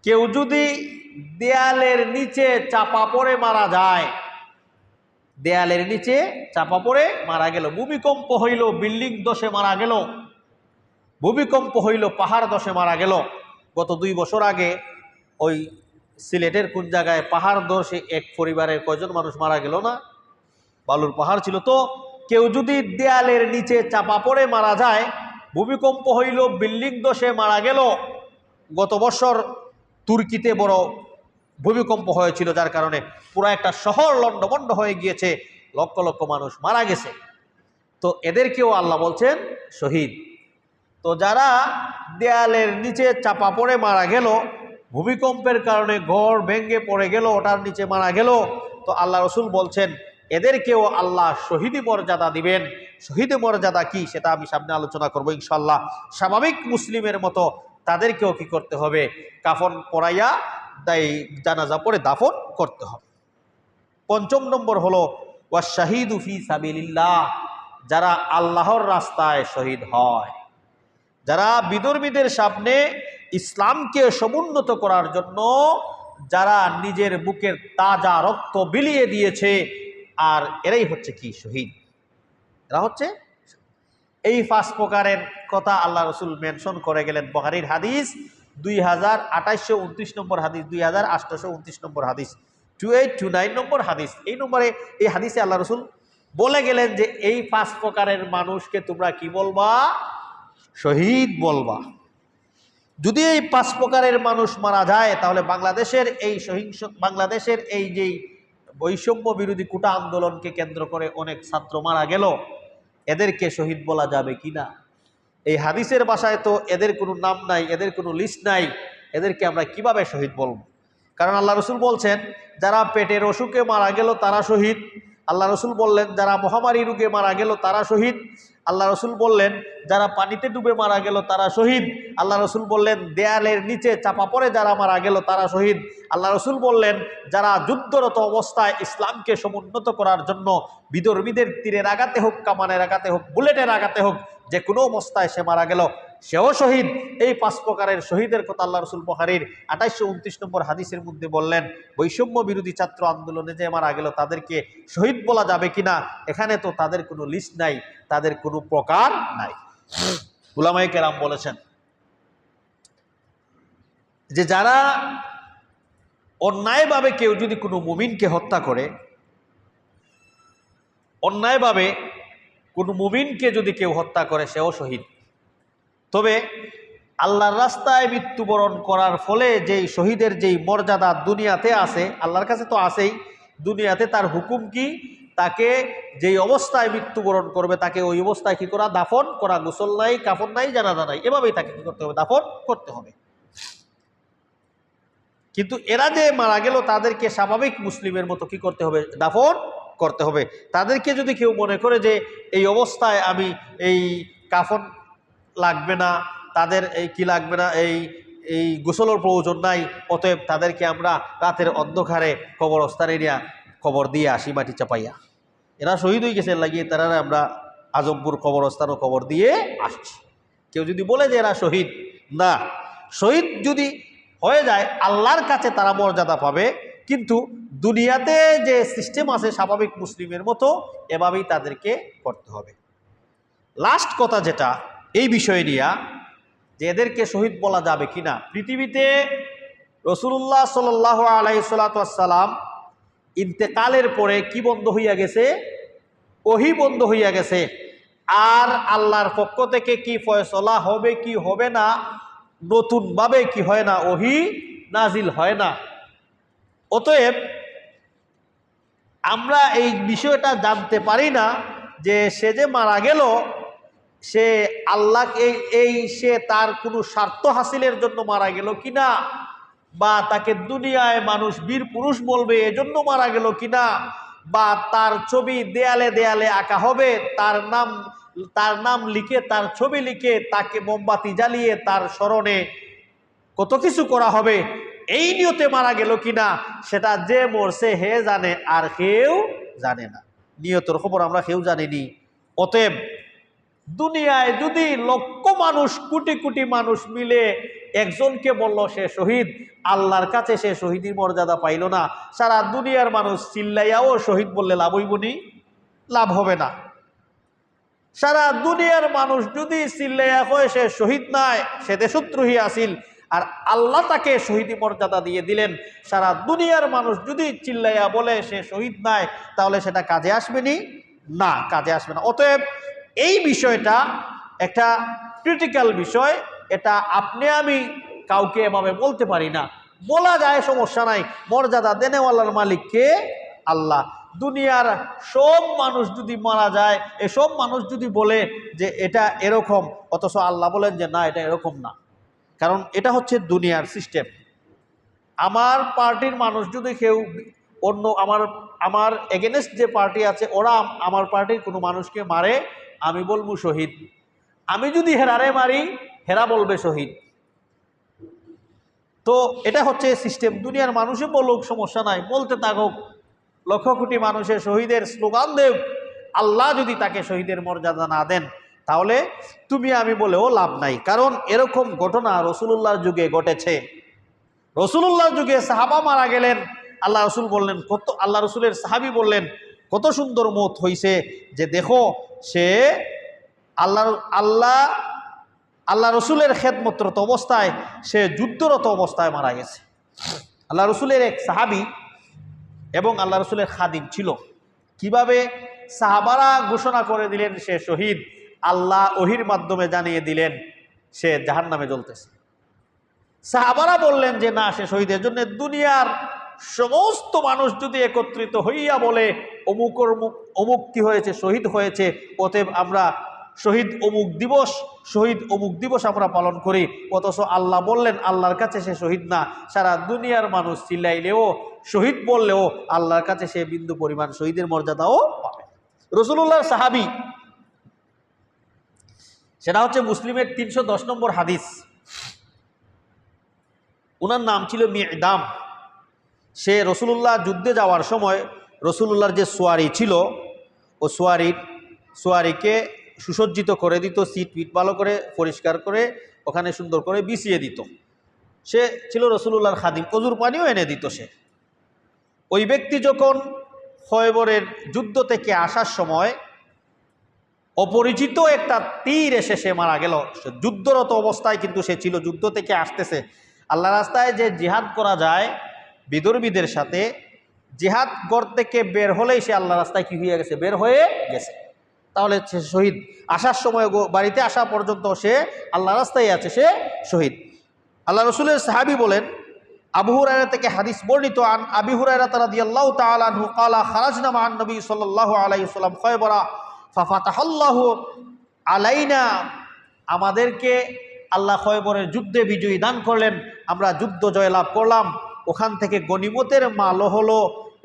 কেউ যদি দেয়ালের নিচে চাপা পড়ে মারা যায়, দেয়ালের নিচে চাপা পড়ে মারা গেল, ভূমিকম্প হইল বিল্ডিং দশে মারা গেল, ভূমিকম্প হইল পাহাড় দশে মারা গেল। গত 2 বছর আগে ওই সিলেটের কোন জায়গায় পাহাড় দশে এক পরিবারের কয়জন মানুষ মারা গেল না? বালুর পাহাড় ছিল। তো কেউ যদি দেয়ালের নিচে চাপা পড়ে মারা যায়, ভূমিকম্প হইল বিল্ডিং দশে মারা গেল। গত বছর তুর্কিতে বড় ভূমিকম্প হয়েছিল, যার কারণে পুরো একটা শহর লণ্ডভণ্ড হয়ে গিয়েছে, লক্ষ লক্ষ মানুষ মারা গেছে। তো এদেরকেও আল্লাহ বলছেন শহীদ। তো যারা দেয়ালের নিচে চাপা পড়ে মারা গেল, ভূমিকম্পের কারণে ঘর ভেঙে পড়ে গেল, ওটার নিচে মারা গেল, তো আল্লাহ রসুল বলছেন এদেরকেও আল্লাহ শহীদি মর্যাদা দিবেন। শহীদি মর্যাদা কি সেটা আমি সামনে আলোচনা করবো ইনশাল্লাহ। স্বাভাবিক মুসলিমের মতো তাদেরকেও কি করতে হবে? কাফন পরাইয়া জানাজা পড়ে দাফন করতে হবে। 5ম নম্বর হলো ওয়াশাহিদু ফি সাবিলিল্লাহ, যারা আল্লাহর রাস্তায় শহীদ হয়, যারা বিধর্মীদের সামনে ইসলামকে সমুন্নত করার জন্য যারা নিজের বুকের তাজা রক্ত বিলিয়ে দিয়েছে, আর এরাই হচ্ছে কি? শহীদ। এরা হচ্ছে এই 5 প্রকারের কথা আল্লাহ রসুল মেনশন করে গেলেন। বুখারীর হাদিস 2829 নম্বর হাদিস, 2829 নম্বর হাদিস, 2829 নম্বর হাদিস। এই নম্বরে এই হাদিসে আল্লাহ রসুল বলে গেলেন যে এই 5 প্রকারের মানুষকে তোমরা কি বলবা? শহীদ বলবা। যদি এই 5 প্রকারের মানুষ মারা যায় তাহলে বাংলাদেশের এই যে বৈষম্য বিরোধী কোটা আন্দোলনকে কেন্দ্র করে অনেক ছাত্র মারা গেল, এদেরকে শহীদ বলা যাবে কিনা? এই হাদিসের ভাষায় তো এদের কোনো নাম নাই, এদের কোনো লিস্ট নাই, এদেরকে আমরা কিভাবে শহীদ বলবো? কারণ আল্লাহ রসুল বলছেন যারা পেটের অসুখে মারা গেল তারা শহীদ। আল্লাহ রসুল বললেন যারা মহামারী রোগে মারা গেল তারা শহীদ। আল্লাহ রসুল বললেন যারা পানিতে ডুবে মারা গেল তারা শহীদ। আল্লাহ রসুল বললেন দেয়ালের নিচে চাপা পড়ে যারা মারা গেল তারা শহীদ। আল্লাহ রসুল বললেন যারা যুদ্ধরত অবস্থায় ইসলামকে সমুন্নত করার জন্য বিদর্মীদের তীরের আঘাতে হোক, কামানের আঘাতে হোক, বুলেটের আঘাতে হোক, যে কোনো অবস্থায় সে মারা গেল সেও শহীদ। এই 5 প্রকারের শহীদের কথা আল্লাহ রসুল বুখারীর 2829 নম্বর হাদিসের মধ্যে বললেন। বৈষম্য বিরোধী ছাত্র আন্দোলনে যে মারা গেল তাদেরকে শহীদ বলা যাবে কিনা? এখানে তো তাদের কোনো লিস্ট নাই, তাদের কোনো প্রকার নাই। উলামায়ে কেরাম বলেছেন যে যারা অন্যায়ভাবে কেউ যদি কোনো মুমিনকে হত্যা করে, অন্যায়ভাবে কোনো মুমিনকে যদি কেউ হত্যা করে সেও শহীদ। তবে আল্লাহর রাস্তায় মৃত্যুবরণ করার ফলে যেই শহীদের যেই মর্যাদা দুনিয়াতে আছে, আল্লাহর কাছে তো আছেই, দুনিয়াতে তার হুকুম কি? তাকে যেই অবস্থায় মৃত্যুবরণ করবে তাকে ওই অবস্থায় কি করা? দাফন করা। গোসল নাই, কাফন নাই, জানাজা নাই, এভাবেই তাকে কি করতে হবে? দাফন করতে হবে। কিন্তু এরা যে মারা গেল তাদেরকে স্বাভাবিক মুসলিমের মতো কি করতে হবে? দাফন করতে হবে। তাদেরকে যদি কেউ মনে করে যে এই অবস্থায় আমি এই কাফন লাগবে না, তাদের এই কি লাগবে না, এই গোসলের প্রয়োজন নাই, অতএব তাদেরকে আমরা রাতের অন্ধকারে কবরস্থানে নিয়ে কবর দিয়ে আসি মাটি চাপাইয়া। এরা শহীদ হয়ে গেছে লাগিয়ে তারা আমরা আজমপুর কবরস্থানও কবর দিয়ে আসছি। কেউ যদি বলে যে এরা শহীদ, না, শহীদ যদি হয়ে যায় আল্লাহর কাছে তারা মর্যাদা পাবে, কিন্তু দুনিয়াতে যে সিস্টেম আছে স্বাভাবিক মুসলিমের মতো এভাবেই তাদেরকে করতে হবে। লাস্ট কথা যেটা এই বিষয়ে নিয়ে যে এদেরকে শহীদ বলা যাবে কিনা, পৃথিবীতে রাসূলুল্লাহ সাল্লাল্লাহু আলাইহি সাল্লাম ইন্তেকালের পরে কি বন্ধ হইয়া গেছে? ওহী বন্ধ হইয়া গেছে। আর আল্লাহর পক্ষ থেকে কি ফয়সলা হবে কি হবে না, নতুনভাবে কি হয় না, ওহী নাজিল হয় না। অতএব আমরা এই বিষয়টা জানতে পারি না যে সে যে মারা গেল সে আল্লাহ সে তার কোনো স্বার্থ হাসিলের জন্য মারা গেল কিনা, বা তাকে দুনিয়ায় মানুষ বীর পুরুষ বলবে এজন্য মারা গেল কিনা, বা তার ছবি দেয়ালে দেয়ালে আঁকা হবে, তার নাম লিখে, তার ছবি লিখে, তাকে মোমবাতি জ্বালিয়ে তার স্মরণে কত কিছু করা হবে, এই নিয়তে মারা গেল কিনা সেটা যে মরছে হে জানে, আর কেউ জানে না। নিয়তের খবর আমরা কেউ জানিনি। অতএব দুনিয়ায় যদি লক্ষ মানুষ, কোটি কোটি মানুষ মিলে একজনকে বলল সে শহীদ, আল্লাহর কাছে সে শহীদের মর্যাদা পাইল না। সারা দুনিয়ার মানুষ চিল্লাইয়াও শহীদ বললে লাভ হইবনি? লাভ হবে না। সারা দুনিয়ার মানুষ যদি চিল্লাইয়া কয় সে শহীদ নাই, সে দেশদ্রোহী আসিল, আর আল্লাহ তাকে শহীদি মর্যাদা দিয়ে দিলেন, সারা দুনিয়ার মানুষ যদি চিল্লাইয়া বলে সে শহীদ নাই, তাহলে সেটা কাজে আসবেনি? না, কাজে আসবে না। অতএব এই বিষয়টা একটা ক্রিটিক্যাল বিষয়। এটা আপনি আমি কাউকে এভাবে বলতে পারি না। বলা যায়, সমস্যা নাই। মর্যাদা দেনেওয়ালার মালিক কে? আল্লাহ। দুনিয়ার সব মানুষ যদি মারা যায়, এসব মানুষ যদি বলে যে এটা এরকম, অথচ আল্লাহ বলেন যে না, এটা এরকম না। কারণ এটা হচ্ছে দুনিয়ার সিস্টেম। আমার পার্টির মানুষ যদি কেউ অন্য আমার এগেনস্ট যে পার্টি আছে ওরা আমার পার্টির কোনো মানুষকে মারে, আমি বলবো শহীদ। আমি যদি হেরারে মারি, হেরা বলবে শহীদ। তো এটা হচ্ছে সিস্টেম। দুনিয়ার মানুষে বলুক, সমস্যা নাই, বলতে থাকুক। লক্ষ কোটি মানুষের শহীদের স্লোগান দেব, আল্লাহ যদি তাকে শহীদের মর্যাদা না দেন তাহলে তুমি আমি বলেও লাভ নাই। কারণ এরকম ঘটনা রাসূলুল্লাহর যুগে ঘটেছে। রাসূলুল্লাহর যুগে সাহাবা মারা গেলেন, আল্লাহ রসুল বললেন, আল্লাহ রসুলের সাহাবি বললেন কত সুন্দর মত হইছে, যে দেখো সে আল্লাহ রসুলের খেদমতরত অবস্থায়, সে যুদ্ধরত অবস্থায় মারা গেছে। আল্লাহ রসুলের এক সাহাবি এবং আল্লাহ রসুলের খাদিম ছিল। কিভাবে? সাহাবারা ঘোষণা করে দিলেন সে শহীদ, আল্লাহ ওহির মাধ্যমে জানিয়ে দিলেন সে জাহান্নামে জ্বলতেছে। সাহাবারা বললেন যে না, সে শহীদের জন্য দুনিয়ার সমস্ত মানুষ যদি একত্রিত হইয়া বলে অমুকর অমুক কি হয়েছে, শহীদ হয়েছে, অতএব আমরা শহীদ অমুক দিবস আমরা পালন করি, অথচ আল্লাহ বললেন আল্লাহর কাছে সে শহীদ না, সারা দুনিয়ার মানুষ চিল্লাইলেও শহীদ বললেও আল্লাহর কাছে সে বিন্দু পরিমাণ শহীদের মর্যাদাও পাবে। রাসূলুল্লাহর সাহাবী, সেটা হচ্ছে মুসলিমের 310 নম্বর হাদিস। ওনার নাম ছিল মি'দাম। সে রাসূলুল্লাহ যুদ্ধে যাওয়ার সময় রাসূলুল্লাহর যে সোয়ারি ছিল, ও সোয়ারিকে সুসজ্জিত করে দিত, সিট পিট ভালো করে পরিষ্কার করে ওখানে সুন্দর করে বিছিয়ে দিত। সে ছিল রাসূলুল্লাহর খাদিম, অজুর পানিও এনে দিত সে। ওই ব্যক্তি যখন খয়বরের যুদ্ধ থেকে আসার সময় অপরিচিত একটা তীর এসে সে মারা গেল। যুদ্ধরত অবস্থায় কিন্তু সে ছিল, যুদ্ধ থেকে আসতেছে। আল্লাহ রাস্তায় যে জিহাদ করা যায় বিদর্মীদের সাথে, জিহাদ ঘর থেকে বের হলেই সে আল্লাহ রাস্তায় কি হয়ে গেছে, বের হয়ে গেছে। তাহলে সে শহীদ। আসার সময় বাড়িতে আসা পর্যন্ত সে আল্লাহ রাস্তায় আছে, সে শহীদ। আল্লাহ রসুলের সাহাবী বলেন, আবু হুরায়রা থেকে হাদিস বর্ণিত, আন আবি হুরায়রা রাদিয়াল্লাহু তাআলা আনহু ক্বালা খারাজনা মা'আন নবী সাল্লাল্লাহু আলাইহি ওয়াসাল্লাম খায়বারা ফাফাতাহাল্লাহু আলাইনা, আমাদেরকে আল্লাহ খয়বরের যুদ্ধে বিজয়ী দান করলেন, আমরা যুদ্ধ জয়লাভ করলাম, ওখান থেকে গনিমতের মালও হলো,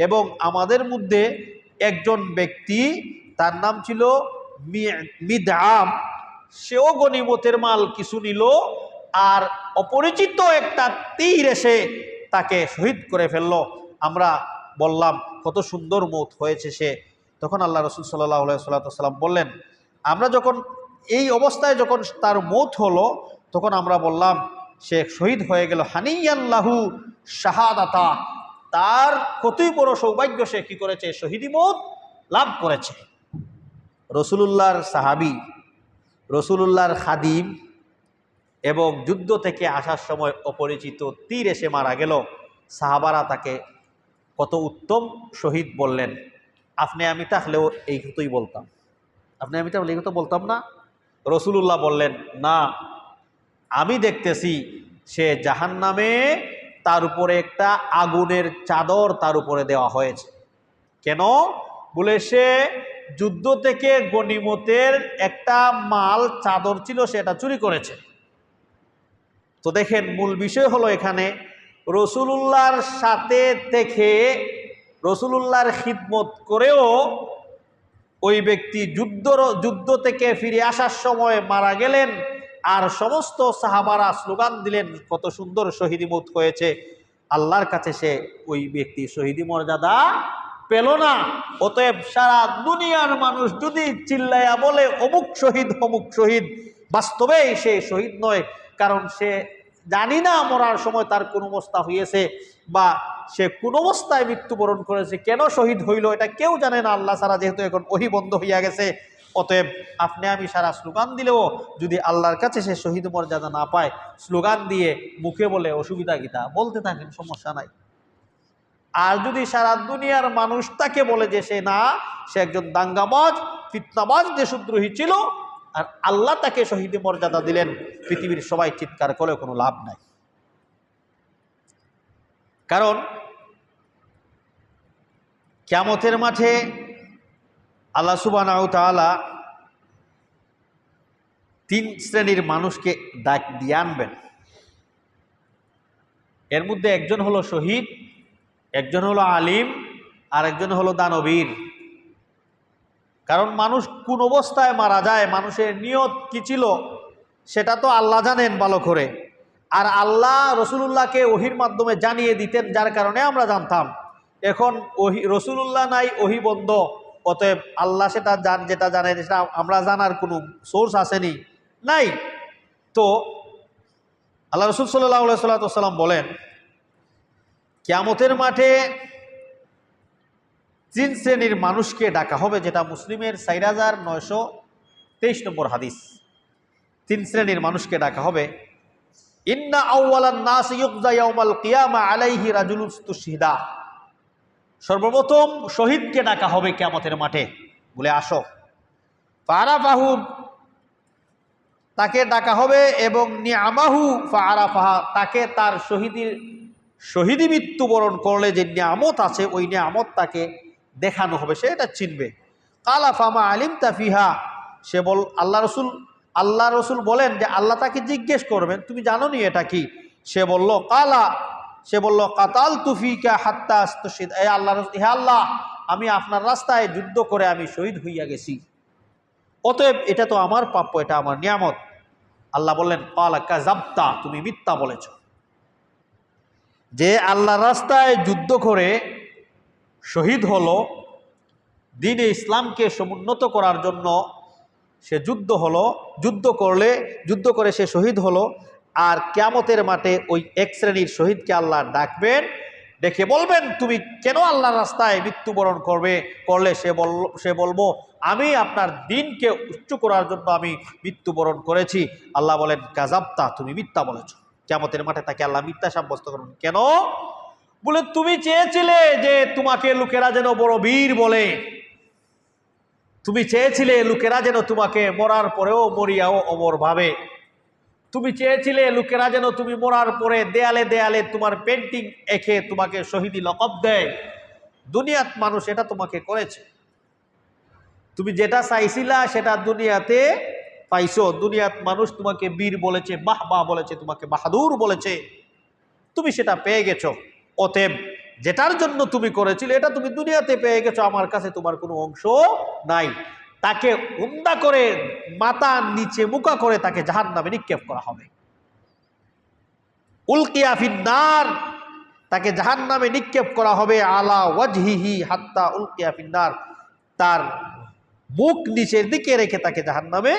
এবং আমাদের মধ্যে একজন ব্যক্তি, তার নাম ছিল মিদআম, সেও গনিমতের মাল কিছু নিল, আর অপরিচিত একটা তীর এসে তাকে শহীদ করে ফেললো। আমরা বললাম কত সুন্দর মৌত হয়েছে সে। তখন আল্লাহ রসুল সাল্লাল্লাহু আলাইহি ওয়াসাল্লাম বললেন, আমরা যখন এই অবস্থায় যখন তার মৌত হলো, তখন আমরা বললাম সে শহীদ হয়ে গেল, হানিয়াল্লাহু শাহাদাতা, তার কতই বড় সৌভাগ্য, সে কি করেছে, শহীদি মৌত লাভ করেছে। রাসূলুল্লাহর সাহাবী, রাসূলুল্লাহর খাদিম, এবং যুদ্ধ থেকে আসার সময় অপরিচিত তীর এসে মারা গেল। সাহাবারা তাকে কত উত্তম শহীদ বললেন। আপনি আমি থাকলেও এই কথাই বলতাম, আপনি আমি থাকলে এই কথা বলতাম না? রাসূলুল্লাহ বললেন, না, আমি দেখতেছি সে জাহান্নামে, তার উপরে একটা আগুনের চাদর তার উপরে দেওয়া হয়েছে। কেন? বলে সে যুদ্ধ থেকে গনিমতের একটা মাল চাদর ছিল, সেটা চুরি করেছে। তো দেখেন, মূল বিষয় হলো এখানে রাসূলুল্লাহর সাথে থেকে রাসূলুল্লাহর খিদমত করেও ওই ব্যক্তি যুদ্ধ থেকে ফিরে আসার সময় মারা গেলেন, আর সমস্ত সাহাবারা স্লোগান দিলেন কত সুন্দর শহীদি মৌত হয়েছে। আল্লাহর কাছে সে ওই ব্যক্তি শহীদি মর্যাদা পেল না। অতএব সারা দুনিয়ার মানুষ যদি চিল্লাইয়া বলে অমুক শহীদ, বাস্তবেই সে শহীদ নয়, কারণ সে জানি না মরার সময় তার কোন অবস্থা হয়েছে, বা সে কোন অবস্থায় মৃত্যুবরণ করেছে, কেন শহীদ হইল এটা কেউ জানে না আল্লাহ ছাড়া, যেহেতু এখন ওহী বন্ধ হইয়া গেছে। অতএব আপনি আমি সারা স্লোগান দিলেও যদি আল্লাহর কাছে সে শহীদ মর্যাদা না পায়, স্লোগান দিয়ে মুখে বলে অসুবিধা গীতা বলতে থাকেন, সমস্যা নাই। আর যদি সারা দুনিয়ার মানুষ তাকে বলে যে সে একজন দাঙ্গাবাজ, ফিতনাবাজ, দেশদ্রোহী ছিল, আর আল্লাহ তাকে শহীদি মর্যাদা দিলেন, পৃথিবীর সবাই চিৎকার করে কোনো লাভ নাই। কারণ কিয়ামতের মাঠে আল্লাহ সুবহানাহু ওয়া তাআলা 3 শ্রেণীর মানুষকে ডাক দিয়ে আনবেন। এর মধ্যে একজন হলো শহীদ, একজন হলো আলিম, আর একজন হলো দানবীর। কারণ মানুষ কোন অবস্থায় মারা যায়, মানুষের নিয়ত কি ছিল সেটা তো আল্লাহ জানেন ভালো করে, আর আল্লাহ রাসূলুল্লাহকে ওহীর মাধ্যমে জানিয়ে দিতেন, যার কারণে আমরা জানতাম। এখন রাসূলুল্লাহ নাই, ওহী বন্ধ, অতএব আল্লাহ যেটা জানেন সেটা আমরা জানার কোনো সোর্স আসেনি, নাই। তো আল্লাহ রাসূল সাল্লাল্লাহু আলাইহি ওয়াসাল্লাম বলেন, কিয়ামতের মাঠে 3 শ্রেণীর মানুষকে ডাকা হবে, যেটা মুসলিমের 4923 নম্বর হাদিস। 3 শ্রেণীর মানুষকে ডাকা হবে। ইন্না আউওয়ালান নাস ইউকজা ইয়াউমাল কিয়ামা আলাইহি রাজুলুন ইস্তুশহিদা, সর্বপ্রথম শহীদকে ডাকা হবে কিয়ামতের মাঠে, বলে আসো। ফারাফাহু তাকে ডাকা হবে এবং নিয়ামাহু ফাআরাফাহা, তাকে তার শহীদি মৃত্যুবরণ করলে যে নিয়ামত আছে ওই নিয়ামত তাকে দেখানো হবে, সে এটা চিনবে। কালা ফামা আলিমতা ফিহা, সে আল্লাহ রসুল বলেন যে আল্লাহ তাকে জিজ্ঞেস করবেন তুমি জানো নি এটা কি? সে বলল কাতাল তুফিকা হাত্তা আস্তাশহিদ, হে আল্লাহ আমি আপনার রাস্তায় যুদ্ধ করে আমি শহীদ হইয়া গেছি, অতএব এটা তো আমার প্রাপ্য, এটা আমার নিয়ামত। আল্লাহ বললেন ক্বালা কাযাবতা, তুমি মিথ্যা বলেছ। যে আল্লাহর রাস্তায় যুদ্ধ করে শহীদ হলো, দ্বীনে ইসলামকে সমুন্নত করার জন্য সে যুদ্ধ করে সে শহীদ হলো, আর কিয়ামতের মাঠে ওই এক শ্রেণীর শহীদকে আল্লাহ ডাকবেন, ডেকে বলবেন তুমি কেন আল্লাহর রাস্তায় মৃত্যুবরণ করলে? সে বলবো আমি আপনার দ্বীনকে উচ্চ করার জন্য আমি মৃত্যুবরণ করেছি। আল্লাহ বলেন কাযাবতা, তুমি মিথ্যা বলেছ। কিয়ামতের মাঠে তাকে আল্লাহ মিথ্যা সাব্যস্ত করবেন। কেন? বলে তুমি চেয়েছিলে যে তোমাকে লোকেরা যেন বড় বীর বলে, তুমি চেয়েছিলে লোকেরা যেন তোমাকে মরার পরেও মরিয়াও অমর ভাবে, তুমি চেয়েছিলে লোকেরা যেন তুমি মরার পরে দেয়ালে দেয়ালে তোমার পেন্টিং এঁকে তোমাকে শহীদি লকব দেয়। দুনিয়াত মানুষ এটা তোমাকে করেছে, তুমি যেটা চাইছিলা সেটা দুনিয়াতে পাইছো। দুনিয়াত মানুষ তোমাকে বীর বলেছে, বাহ বলেছে, তোমাকে বাহাদুর বলেছে, তুমি সেটা পেয়ে গেছো। অতএব যেটার জন্য তুমি করেছিলে এটা তুমি দুনিয়াতে পেয়ে গেছো, আমার কাছে তোমার কোনো অংশ নাই। তাকে উন্দা করে মাথার নিচে মুকা করে তাকে জাহান্নামে নিক্ষেপ করা হবে। উলকিয়া ফিন্নার, তাকে জাহান্নামে নিক্ষেপ করা হবে। আলা ওয়াজহিহি হাত্তা উলকিয়া ফিন্নার, তার মুখ নিচের দিকে রেখে তাকে জাহান্নামে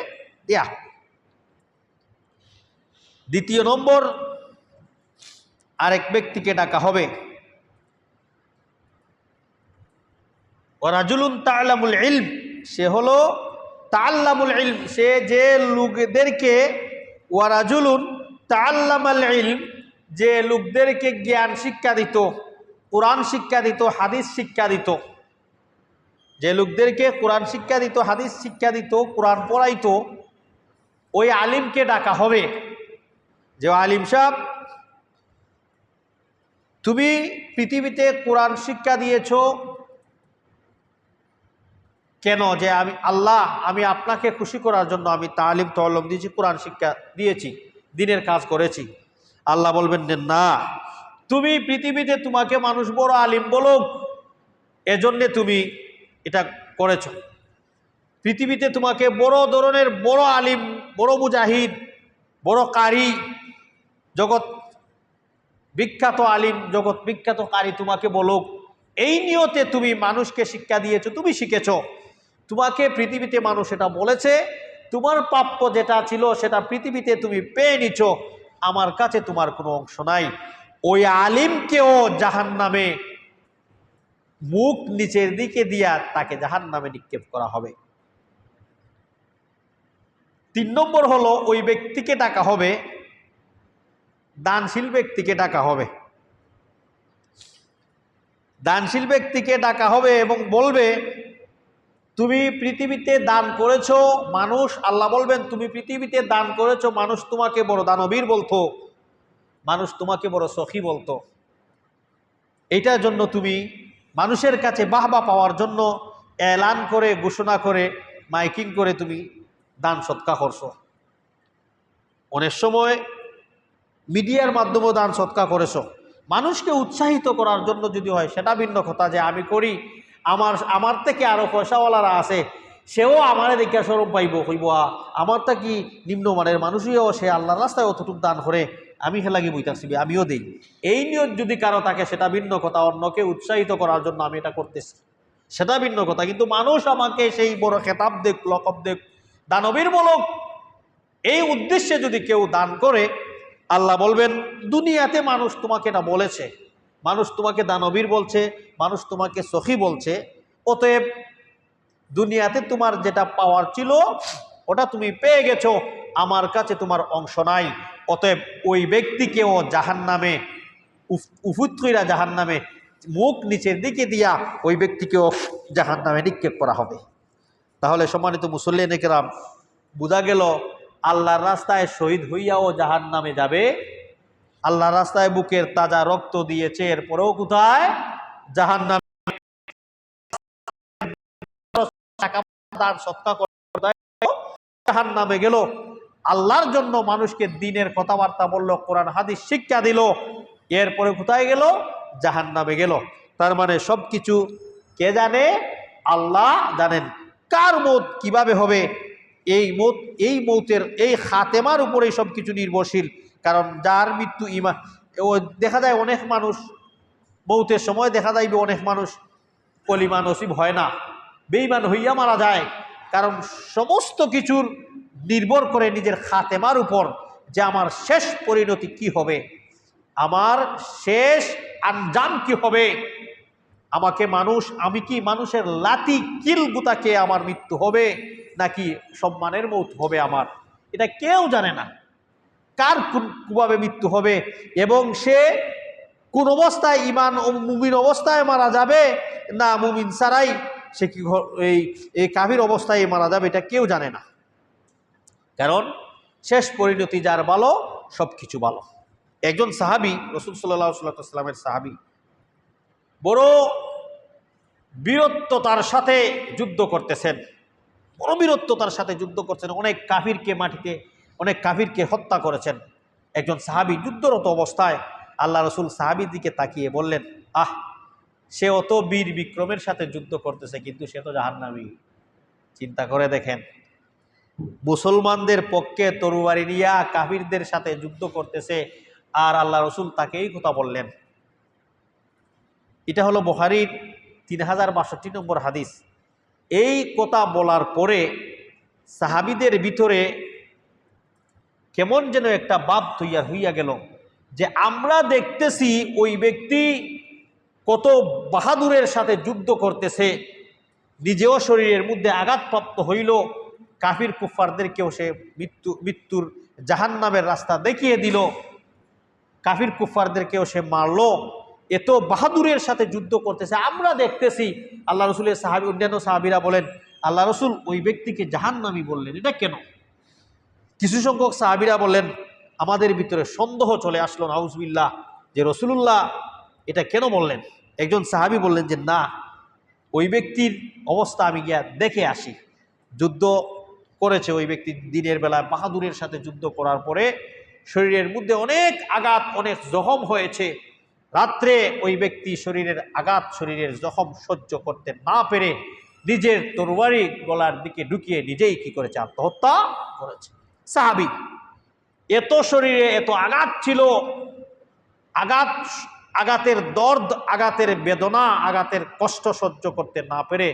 দেয়া। দ্বিতীয় নম্বর, আরেক ব্যক্তিকে ডাকা হবে, ওয়ারাজুলুন তাআল্লামুল ইলম, সে হলো তাআল্লামুল ইলম, সে যে লোকদেরকে, ওয়ারাজুলুন তাআল্লামাল ইলম, যে লোকদেরকে জ্ঞান শিক্ষা দিত, কোরআন শিক্ষা দিত, হাদিস শিক্ষা দিত, যে লোকদেরকে কোরআন শিক্ষা দিত, হাদিস শিক্ষা দিত, কোরআন পড়াইতো, ওই আলিমকে ডাকা হবে যে আলিম সাহেব তুমি পৃথিবীতে কোরআন শিক্ষা দিয়েছ কেন? যে আমি আপনাকে খুশি করার জন্য আমি তালিম তলম দিয়েছি, কোরআন শিক্ষা দিয়েছি, দ্বীনের কাজ করেছি। আল্লাহ বলবেন না, তুমি পৃথিবীতে তোমাকে মানুষ বড় আলিম বলুক এজন্যে তুমি এটা করেছ। পৃথিবীতে তোমাকে বড় ধরনের বড় আলিম, বড় মুজাহিদ, বড় কারি, জগৎ বিখ্যাত আলিম, জগৎ বিখ্যাত কারি তোমাকে বলুক, এই নিয়তে তুমি মানুষকে শিক্ষা দিয়েছো, তুমি শিখেছ। তোমাকে পৃথিবীতে মানুষ এটা বলেছে, তোমার প্রাপ্য যেটা ছিল সেটা পৃথিবীতে তুমি পেয়ে নিছ, আমার কাছে তোমার কোনো অংশ নাই। ওই আলিমকেও জাহান্নামে মুখ নিচের দিকে দিয়া তাকে জাহান্নামে নিক্ষেপ করা হবে। 3 নম্বর হলো, ওই ব্যক্তিকে ডাকা হবে, দানশীল ব্যক্তিকে ডাকা হবে। দানশীল ব্যক্তিকে ডাকা হবে এবং বলবে তুমি পৃথিবীতে দান করেছো, মানুষ, আল্লাহ বলবেন তুমি পৃথিবীতে দান করেছো, মানুষ তোমাকে বড় দানবীর বলতো, মানুষ তোমাকে বড় সখী বলতো, এইটার জন্য তুমি মানুষের কাছে বাহবা পাওয়ার জন্য এলান করে, ঘোষণা করে, মাইকিং করে তুমি দান সৎকা করছো। অনেক সময় মিডিয়ার মাধ্যমেও দান সৎকা করেছো। মানুষকে উৎসাহিত করার জন্য যদি হয় সেটা ভিন্ন কথা, যে আমি করি, আমার থেকে আরো পয়সাওয়ালারা আছে, সেও আমার দেখে সরম পাইব, হইব আমার তা কি নিম্নমানের মানুষইও সে আল্লাহর রাস্তায় অতটুক দান করে, আমি হেলাগি বইতাছি, আমিও দেই। এই নিয়ত যদি কারো থাকে সেটা ভিন্ন কথা, অন্যকে উৎসাহিত করার জন্য আমি এটা করতেছি সেটা ভিন্ন কথা। কিন্তু মানুষ আমাকে সেই বড় খেতাব দেখ, লকব দেখ, দানবীর বলক, এই উদ্দেশ্যে যদি কেউ দান করে, আল্লাহ বলবেন দুনিয়াতে মানুষ তোমাকে এটা বলেছে, মানুষ তোমাকে দানবীর বলছে, মানুষ তোমাকে সখী বলছে, অতএব দুনিয়াতে তোমার যেটা পাওয়ার ছিল ওটা তুমি পেয়ে গেছো, আমার কাছে তোমার অংশ নাই। অতএব ওই ব্যক্তিকেও জাহান্নামে উফুত কইরা জাহান্নামে মুখ নিচের দিকে দিয়া ওই ব্যক্তিকেও জাহান্নামে নিক্ষেপ করা হবে। তাহলে সম্মানিত মুসল্লিয়ানে কেরাম, বোঝা গেল আল্লাহর রাস্তায় শহীদ হইয়াও জাহান্নামে যাবে, আল্লাহর রাস্তায় বুকের তাজা রক্ত দিয়েছে, এরপরেও কোথায়? জাহান্নামে। জাহান্নামে গেল। আল্লাহর জন্য মানুষকে দিনের কথাবার্তা বলল, কোরআন হাদিস শিক্ষা দিল, এরপরে কোথায় গেল? জাহান্নামে গেল। তার মানে সবকিছু কে জানে? আল্লাহ জানেন। কার মৌত কিভাবে হবে, এই মৌতের এই খাতেমার উপরেই সবকিছু নির্ভরশীল। কারণ যার মৃত্যু ইমান, ও দেখা যায় অনেক মানুষ মৌতের সময় দেখা যাইবে অনেক মানুষ কলিমা নসিব হয় না, বেঈমান হইয়া মারা যায়। কারণ সমস্ত কিছুর নির্ভর করে নিজের খাতেমার উপর, যে আমার শেষ পরিণতি কি হবে, আমার শেষ আঞ্জাম কি হবে, আমি কি মানুষের লাতি কিল গুতাকে আমার মৃত্যু হবে, নাকি সম্মানের মৌত হবে আমার, এটা কেউ জানে না। কার কিভাবে মৃত্যু হবে এবং সে কোন অবস্থায়, ইমান ও মুমিন অবস্থায় মারা যাবে না মুমিন ছাড়াই সে কি এই কাফির অবস্থায় মারা যাবে, এটা কেউ জানে না। কারণ শেষ পরিণতি যার ভালো, সব কিছু ভালো। একজন সাহাবী, রাসূল সাল্লাল্লাহু আলাইহি ওয়াসাল্লামের সাহাবী, বড় বীরত্বতার সাথে যুদ্ধ করতেছেন, বড় বীরত্বতার সাথে যুদ্ধ করছেন, অনেক কাফিরকে হত্যা করেছেন। একজন সাহাবী যুদ্ধরত অবস্থায় আল্লাহ রাসূল সাহাবীর দিকে তাকিয়ে বললেন, সে অত বীর বিক্রমের সাথে যুদ্ধ করতেছে, কিন্তু সে তো জাহান্নামী। চিন্তা করে দেখেন, মুসলমানদের পক্ষে তরবারি নিয়া কাফিরদের সাথে যুদ্ধ করতেছে, আর আল্লাহ রাসূল তাকে এই কথা বললেন। এটা হলো বুখারীর 3062 নম্বর হাদিস। এই কথা বলার পরে সাহাবীদের ভিতরে কেমন যেন একটা ভাব তৈরি হইয়া গেল, যে আমরা দেখতেছি ওই ব্যক্তি কত বাহাদুরের সাথে যুদ্ধ করতেছে, নিজেও শরীরের মধ্যে আঘাতপ্রাপ্ত হইল, কাফির কুফফারদেরকেও সে মৃত্যুর জাহান্নামের রাস্তা দেখিয়ে দিল, কাফির কুফফারদেরকেও সে মারল, এত বাহাদুরের সাথে যুদ্ধ করতেছে আমরা দেখতেছি। আল্লাহ রসুলের অন্যান্য সাহাবীরা বলেন, আল্লাহ রসুল ওই ব্যক্তিকে জাহান্নামী বললেন, এটা কেন? কিছু সংখ্যক সাহাবীরা বললেন, আমাদের ভিতরে সন্দেহ চলে আসলো, নাউজুবিল্লাহ, যে রাসূলুল্লাহ এটা কেন বললেন? একজন সাহাবী বললেন যে না, ওই ব্যক্তির অবস্থা আমি গিয়া দেখে আসি। যুদ্ধ করেছে ওই ব্যক্তি দিনের বেলায় বাহাদুরের সাথে যুদ্ধ করার পরে শরীরের মধ্যে অনেক আঘাত, অনেক জখম হয়েছে। রাত্রে ওই ব্যক্তি শরীরের জখম সহ্য করতে না পেরে নিজের তরবারি গলার দিকে ঢুকিয়ে নিজেই কি করেছে? আত্মহত্যা করেছে। সাহাবী, এত শরীরে এত আঘাত ছিল, আঘাতের দর্দ, আঘাতের বেদনা, আঘাতের কষ্ট সহ্য করতে না পেরে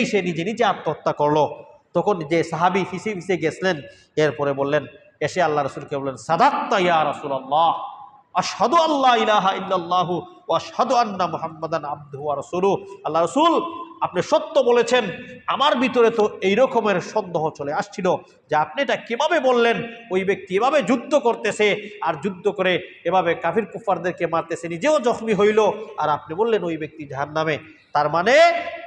সে নিজে আত্মহত্যা করলো। তখন যে সাহাবী ফিসে গেছিলেন, এরপরে বললেন, এসে আল্লাহ রাসূলকে বললেন, সাদাক্তা ইয়া রাসূলুল্লাহ, আশহাদু আল্লা ইলাহা ইল্লাল্লাহু ওয়া আশহাদু আন্না মুহাম্মাদান আবদুহু ওয়া রাসূলুহু। আল্লাহ রাসূল, আপনি সত্য বলেছেন। আমার ভিতরে তো এই রকমের সন্দেহ চলে আসছিল যে আপনি এটা কিভাবে বললেন? ওই ব্যক্তি এভাবে যুদ্ধ করতেছে, আর যুদ্ধ করে এভাবে কাফির কুফফারদেরকে মারতেছে, নিজেও জখমি হইল, আর আপনি বললেন ওই ব্যক্তি জাহান্নামে। তার মানে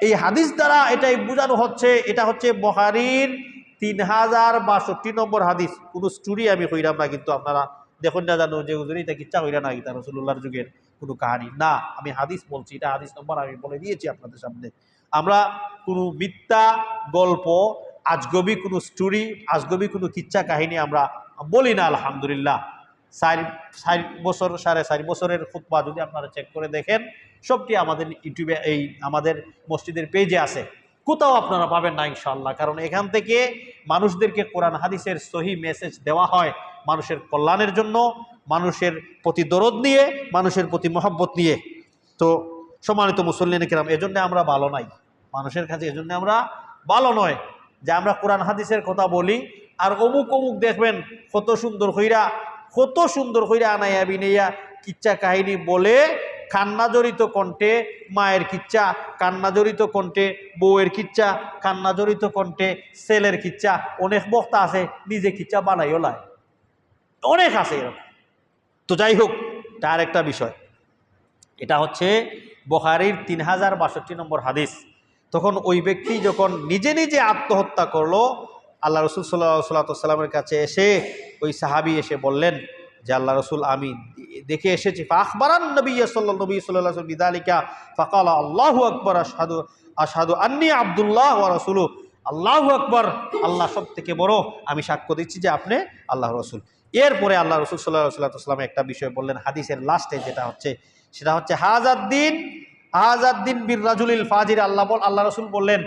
এই হাদিস দ্বারা এটাই বোঝানো হচ্ছে, এটা হচ্ছে বুখারীর 3062 নম্বর হাদিস। কোনো স্টোরি আমি কইরাম না, কিন্তু আপনারা দেখুন না, জানো যে এটা কিচ্ছা হইরা না, এটা রাসূলুল্লাহর যুগের কোনো কাহিনী না, আমি হাদিস বলছি। এটা হাদিস নম্বর আমি বলে দিয়েছি আপনাদের সামনে। আমরা কোনো মিথ্যা গল্প, আজগবি কোনো স্টোরি, আজগবি কোনো কিচ্ছা কাহিনী আমরা বলি না, আলহামদুলিল্লাহ। 4.5 বছরের খুতবা যদি আপনারা চেক করে দেখেন, সবটি আমাদের ইউটিউবে, এই আমাদের মসজিদের পেজে আছে, কোথাও আপনারা পাবেন না ইনশাআল্লাহ। কারণ এখান থেকে মানুষদেরকে কোরআন হাদিসের সহি মেসেজ দেওয়া হয়, মানুষের কল্যাণের জন্য, মানুষের প্রতি দরদ নিয়ে, মানুষের প্রতি মহব্বত নিয়ে। তো সম্মানিত মুসল্লিনে কিরাম, এজন্য আমরা ভালো নাই মানুষের কাছে, এজন্য আমরা ভালো নয় যে আমরা কোরআন হাদিসের কথা বলি, আর অমুক দেখবেন কত সুন্দর কইরা আনাইয়া বিনাইয়া কিচ্ছা কাহিনী বলে, কান্না জড়িত কণ্ঠে মায়ের কিচ্ছা, কান্না জড়িত কণ্ঠে বউয়ের কিচ্ছা, কান্না জড়িত কণ্ঠে ছেলের কিচ্ছা। অনেক বক্তা আছে নিজে কিচ্ছা বানাইও লাই, অনেক আছে এরকম। তো যাই হোক, তার একটা বিষয়, এটা হচ্ছে বুখারীর 3062 নম্বর হাদিস। তখন ওই ব্যক্তি যখন নিজে আত্মহত্যা করলো, আল্লাহ রসুল সাল্লামের কাছে এসে ওই সাহাবি এসে বললেন যে আল্লাহ রসুল আমি দেখে এসেছি ফাখবারান নবী সাল্লাল্লাহু বিযালিকা ফাকালা আল্লাহু আকবার আশহাদু আন্নী আব্দুল্লাহ ওয়া রাসূলুহু আল্লাহু আকবার, আল্লাহ সব থেকে বড়, আমি সাক্ষ্য দিচ্ছি যে আপনি আল্লাহ রসুল। এরপরে আল্লাহ রসুল সাল্লাল্লাহু সাল্লাম একটা বিষয় বললেন হাদিসের লাস্টে, সেটা হচ্ছে হাযাদ্দিন বির রাজুলিল ফাজির। আল্লাহ রসুল বললেন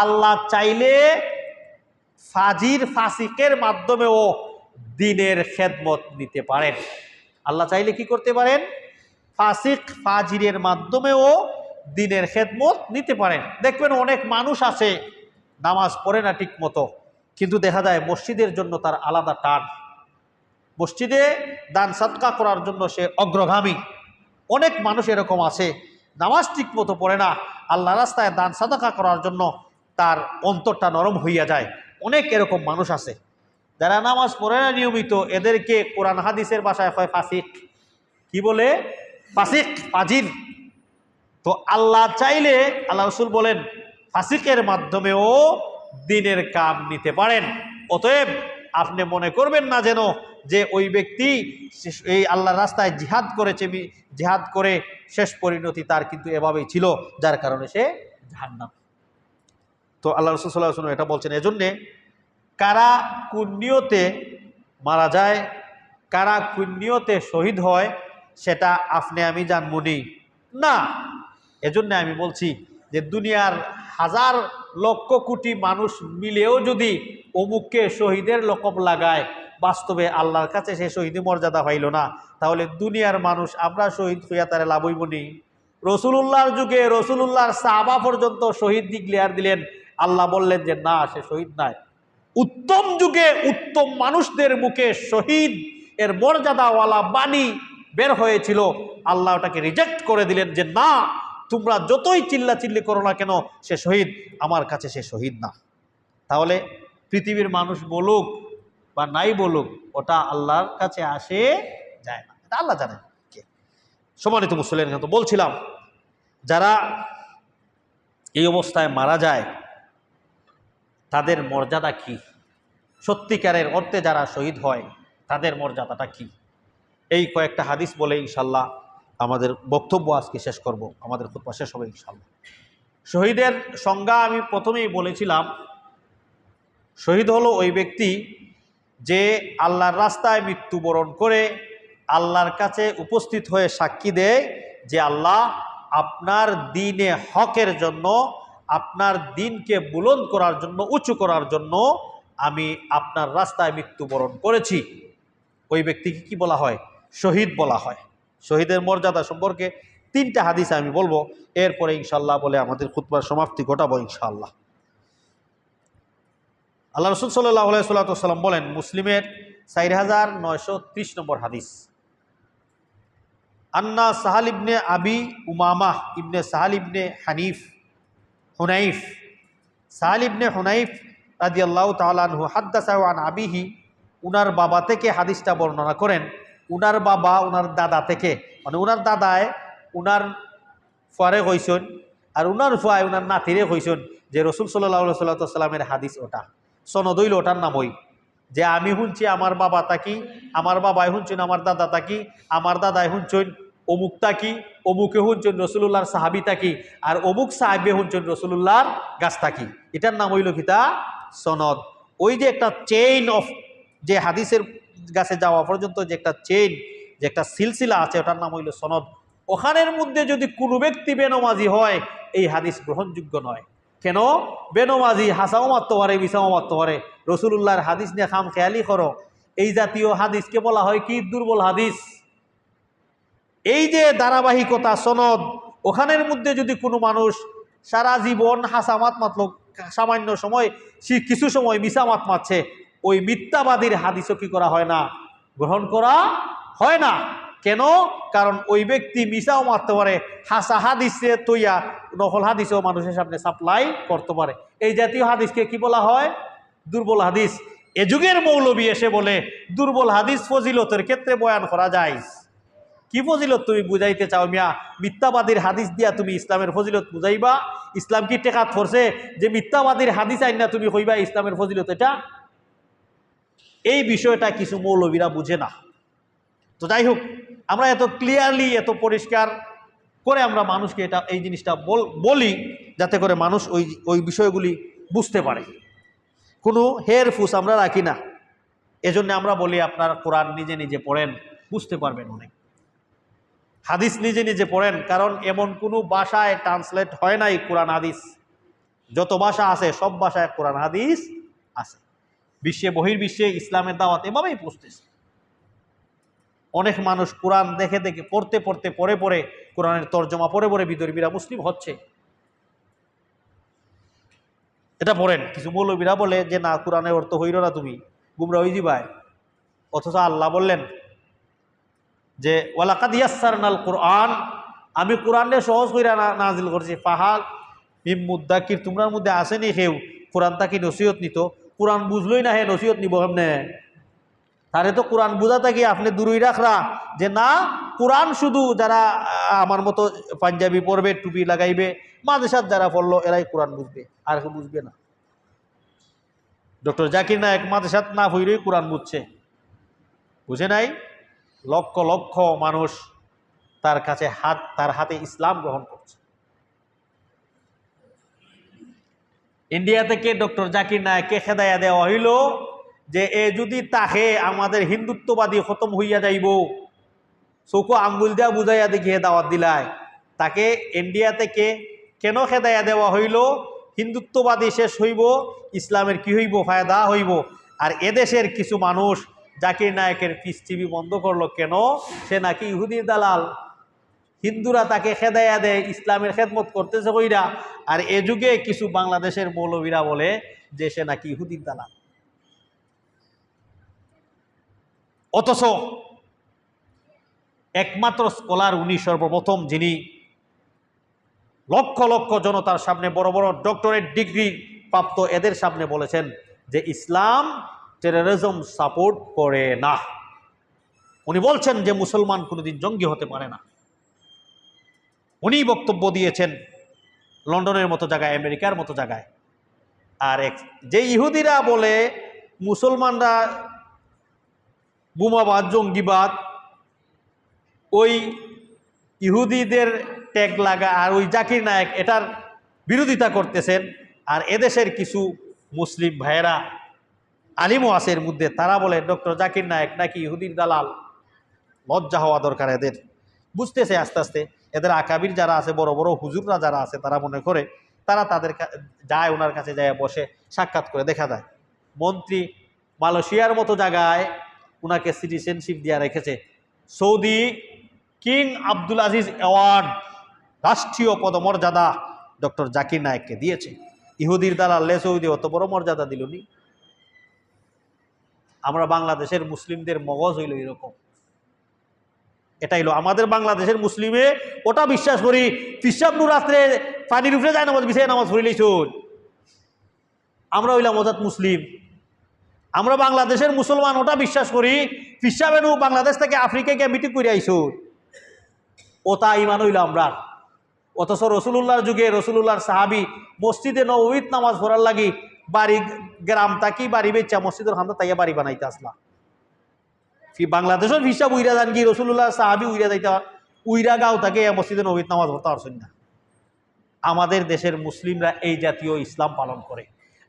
আল্লাহ চাইলে ফাসিকের মাধ্যমেও দ্বীনের খেদমত নিতে পারেন। আল্লাহ চাইলে কি করতে পারেন? ফাজিরের মাধ্যমেও দ্বীনের খেদমত নিতে পারেন। দেখবেন অনেক মানুষ আছে নামাজ পড়ে না ঠিক মতো, কিন্তু দেখা যায় মসজিদের জন্য তার আলাদা টান, মসজিদে দান সাদকা করার জন্য সে অগ্রগামী। অনেক মানুষ এরকম আছে নামাজ ঠিক মতো পড়ে না, আল্লাহ রাস্তায় দান সাদকা করার জন্য তার অন্তরটা নরম হইয়া যায়। অনেক এরকম মানুষ আছে যারা নামাজ পড়ে না নিয়মিত, এদেরকে কোরআন হাদিসের ভাষায় হয় ফাসিক। কি বলে? ফাসিক, ফাজির। তো আল্লাহ চাইলে আল্লাহ রসুল বলেন ফাসিকের মাধ্যমেও দ্বীনের কাম নিতে পারেন। অতএব আপনি মনে করবেন না যেন যে ওই ব্যক্তি এই আল্লাহর রাস্তায় জিহাদ করে শেষ পরিণতি তার কিন্তু এভাবেই ছিল, যার কারণে সে জাহান্নাম। তো আল্লাহ রাসূল সাল্লাল্লাহু আলাইহি ওয়াসাল্লাম এটা বলছেন। এজন্য কারা কোন নিয়তে মারা যায়, কারা কোন নিয়তে শহীদ হয়, সেটা আপনি আমি জানবনি না। এজন্য আমি বলছি যে দুনিয়ার হাজার লক্ষ কোটি মানুষ মিলেও যদি অমুককে শহীদের লকব লাগায়, বাস্তবে আল্লাহর কাছে সে শহীদ মর্যাদা পাইল না, তাহলে দুনিয়ার মানুষ আমরা শহীদ হইয়া তারা লাভ হইবনি? রসুলুল্লাহর যুগে রসুলুল্লাহর সাহাবা পর্যন্ত শহীদ ডিক্লেয়ার দিলেন, আল্লাহ বললেন যে না, সে শহীদ নাই। উত্তম যুগে উত্তম মানুষদের মুখে শহীদ এর মর্যাদাওয়ালা বাণী বের হয়েছিল, আল্লাহ ওটাকে রিজেক্ট করে দিলেন যে না, তোমরা যতই চিল্লাচিল্লি করো না কেন, সে শহীদ, আমার কাছে সে শহীদ না। তাহলে পৃথিবীর মানুষ বলুক বা নাই বলুক, ওটা আল্লাহর কাছে আসে যায় না, এটা আল্লাহ জানেন। সম্মানিত মুসলিম, তো বলছিলাম যারা এই অবস্থায় মারা যায় তাদের মর্যাদা কি, সত্যিকারের অর্থে যারা শহীদ হয় তাদের মর্যাদাটা কি, এই কয়েকটা হাদিস বলে ইনশাল্লাহ আমাদের বক্তব্য আজকে শেষ করব, আমাদের খুতবা শেষ হবে ইনশাল্লাহ। শহীদের সংজ্ঞা আমি প্রথমেই বলেছিলাম, শহীদ হলো ওই ব্যক্তি যে আল্লাহর রাস্তায় মৃত্যুবরণ করে আল্লাহর কাছে উপস্থিত হয়ে সাক্ষী দেয় যে আল্লাহ, আপনার দ্বীনে হকের জন্য, আপনার দ্বীনকে বুলন্দ করার জন্য, উঁচু করার জন্য আমি আপনার রাস্তায় মৃত্যুবরণ করেছি। ওই ব্যক্তিকে কি বলা হয়? শহীদ বলা হয়। শহীদের মর্যাদা সম্পর্কে 3টা হাদিস আমি বলবো, এরপরে ইনশাল্লাহ বলে আমাদের খুতবার সমাপ্তি ঘটাবো ইনশাআল্লাহ। আল্লাহ রসুল সাল্লাল্লাহু আলাইহি ওয়াসাল্লাম বলেন, মুসলিমের 4930 নম্বর হাদিস, আন্না সাহাল ইবনে আবি উমামাহ ইবনে সাহাল ইবনে হুনাইফ সাহাল ইবনে হুনাইফ রাদিয়াল্লাহু তাআলা আনহু হাদ্দাসাহু আন আবিহি, উনার বাবা থেকে হাদিসটা বর্ণনা করেন। উনার বাবা উনার দাদা থেকে, মানে উনার দাদায় উনার ফুয়ারে কইছেন, আর উনার ফুয়ায় উনার নাতিরে কইছেন যে রসুল সাল্লাল্লাহু আলাইহি ওয়াসাল্লামের হাদিস ওটা, সনদ হইল ওটার নাম ওই, যে আমি শুনছি আমার বাবা তাকি, আমার বাবাই শুনছেন আমার দাদা তাকি, আমার দাদাই শুনছেন অমুক তাকি, অমুকে শুনছেন রসুলুল্লাহর সাহাবি তাকি, আর অমুক সাহাবি শুনছেন রসুলুল্লাহর গাছ তাকি। এটার নাম হইল কিতা? সনদ। ওই যে একটা চেইন অফ, যে হাদিসের গাছে যাওয়া পর্যন্ত যে একটা চেইন, যে একটা সিলসিলা আছে, ওটার নাম হইল সনদ। ওখানের মধ্যে যদি কোনো ব্যক্তি বেনমাজি হয়, এই হাদিস গ্রহণযোগ্য নয়। কেন? বেনমাজি হাসাও মারতে পারে, মিসাও মারতে পারে, রসুলুল্লাহর হাদিস নিয়ে খাম খেয়ালি করো, এই জাতীয় হাদিসকে বলা হয় কি? দুর্বল হাদিস। এই যে ধারাবাহিকতা সনদ, ওখানের মধ্যে যদি কোনো মানুষ সারা জীবন হাসামাত মাতল, সামান্য সময় কিছু সময় মিসামাত মারছে, ওই মিথ্যাবাদীর হাদিসও কি করা হয় না? গ্রহণ করা হয় না। কেন? কারণ ওই ব্যক্তি মিসাও মারতে পারে, হাসা হাদিসে তৈয়া নকল হাদিসেও মানুষের সামনে সাপ্লাই করতে পারে। এই জাতীয় হাদিসকে কি বলা হয়? দুর্বল হাদিস। এ যুগের মৌলবী এসে বলে দুর্বল হাদিস ফজিলতের ক্ষেত্রে বয়ান করা যায়, কি ফজিলত তুমি বুঝাইতে চাও মিয়া? মিথ্যাবাদীর হাদিস দিয়া তুমি ইসলামের ফজিলত বুঝাইবা? ইসলাম কি টেকাত ধরছে যে মিথ্যাবাদীর হাদিস আইন না তুমি কইবা ইসলামের ফজিলত? এটা এই বিষয়টা কিছু মৌলবীরা বুঝে না। তো যাই হোক, আমরা এত ক্লিয়ারলি এত পরিষ্কার করে আমরা মানুষকে এটা এই জিনিসটা বলি যাতে করে মানুষ ওই বিষয়গুলি বুঝতে পারে। কোনো হের ফুস আমরা রাখি না। এজন্য আমরা বলি আপনার কোরআন নিজে নিজে পড়েন, বুঝতে পারবেন অনেক। হাদিস নিজে নিজে পড়েন, কারণ এমন কোনো ভাষায় ট্রান্সলেট হয় নাই কোরআন হাদিস। যত ভাষা আছে সব ভাষায় কোরআন হাদিস আছে। বিশ্বে বহির্বিশ্বে ইসলামের দাওয়াত এভাবেই পৌঁছতেছে। অনেক মানুষ কোরআন দেখে দেখে পড়তে পড়তে পড়ে পড়ে কোরআনের তর্জমা পড়ে পড়ে বিদর্মীরা মুসলিম হচ্ছে। এটা পড়েন। কিছু মৌলবীরা বলে যে না, কোরআনের অর্থ হইল না, তুমি গুমরা হয়ে যাবাই। অথচ আল্লাহ বললেন যে ওয়ালাকাদ ইয়াসসারনাল কোরআন, আমি কোরআনে সহজ কইরা নাজিল করছি। ফাহাল মিম মুদ্দাকির, তোমরার মধ্যে আসেনি কেউ কোরআন তাকে নসিহত নিত? কোরআন বুঝলই না, হে নসিহত নিব কেমনে? তারে তো কোরআন বুঝা থাকি আপনি দূরই রাখরা যে না, কোরআন শুধু যারা আমার মতো পাঞ্জাবি পরবে, টুপি লাগাইবে, মাদ্রাসার যারা পড়লো এরাই কোরআন বুঝবে, আর কেউ বুঝবে না। ডক্টর জাকির নায়েক মাদ্রাসাত না হইলেই কোরআন বুঝছে, বুঝে নাই? লক্ষ লক্ষ মানুষ তার হাতে ইসলাম গ্রহণ করছে। ইন্ডিয়া থেকে ডক্টর জাকির নায়েককে খেদাইয়া দেওয়া হইল যে এ যদি তাকে আমাদের হিন্দুত্ববাদী খতম হইয়া যাইব, চোখো আঙ্গুল দেওয়া বুঝাইয়া দেখিয়ে দাওয়াত দিলায়। তাকে ইন্ডিয়া থেকে কেন খেদাইয়া দেওয়া হইল? হিন্দুত্ববাদী শেষ হইব, ইসলামের কি হইব? ফায়দা হইব। আর এদেশের কিছু মানুষ জাকির নায়েকের পিস টিভি বন্ধ করলো কেন? সে নাকি ইহুদির দালাল। হিন্দুরা তাকে খেদাইয়া দেয়, ইসলামের খেদমত করতেছে কইরা। আর এ যুগে কিছু বাংলাদেশের মৌলবীরা বলে যে সে নাকি ইহুদির দালাল। অথচ একমাত্র স্কলার উনি, সর্বপ্রথম যিনি লক্ষ লক্ষ জনতার সামনে বড় বড় ডক্টরেট ডিগ্রি প্রাপ্ত এদের সামনে বলেছেন যে ইসলাম টেররিজম সাপোর্ট করে না। উনি বলছেন যে মুসলমান কোনোদিন জঙ্গি হতে পারে না। উনি বক্তব্য দিয়েছেন লন্ডনের মতো জায়গায়, আমেরিকার মতো জায়গায়। আর যে ইহুদিরা বলে মুসলমানরা বোমাবাদ, জঙ্গিবাদ, ওই ইহুদিদের ট্যাগ লাগা আর ওই জাকির নায়েক এটার বিরোধিতা করতেছেন। আর এদেশের কিছু মুসলিম ভাইয়েরা আলিমও আছে এর মধ্যে, তারা বলে ডক্টর জাকির নায়েক নাকি ইহুদির দালাল। লজ্জা হওয়া দরকার এদের। বুঝতেছে আস্তে আস্তে। এদের আকাবির যারা আছে, বড় বড় হুজুররা যারা আছে, তারা মনে করে তারা তাদের যায়, ওনার কাছে যায় বসে সাক্ষাৎ করে। দেখা যায় মন্ত্রী মালয়েশিয়ার মতো জায়গায় ওনাকে সিটিজেনশিপ দিয়ে রেখেছে। Saudi king Abdul Aziz award, রাষ্ট্রীয় পদমর্যাদা ডক্টর জাকির নায়েককে দিয়েছে। ইহুদির দালাল সৌদি অত বড় মর্যাদা দিলনি। আমরা বাংলাদেশের মুসলিমদের মগজ হইল এরকম। এটাই হলো আমাদের বাংলাদেশের মুসলিমে ওটা বিশ্বাস করি পিসাবনু রাত্রে পানির উপরে যায় নামাজ বিছায় নামাজ পড়িলেই চল। আমরা হইলাম অজাত মুসলিম। আমরা বাংলাদেশের মুসলমান ওটা বিশ্বাস করি পিসাবেনু বাংলাদেশ থেকে আফ্রিকায় গিয়ে মিটিং করে আইস, ওটা ইমান হইল আমরা। অথচ রসুল্লাহর যুগে রসুল্লাহর সাহাবি মসজিদে নববীত নামাজ পড়ার লাগি বাড়ি গ্রাম থাকি বাড়ি বেচা মসজিদের হামদা তাইয়া বাড়ি বানাইতে আসলা। বাংলাদেশের হিসাব উইরা যান কি রসুল্লাহ সাহাবি উইরা যাইতে উইরা গাঁও থাকে মসজিদে নবীত নামাজ পড়তে পারছেন না। আমাদের দেশের মুসলিমরা এই জাতীয় ইসলাম পালন করে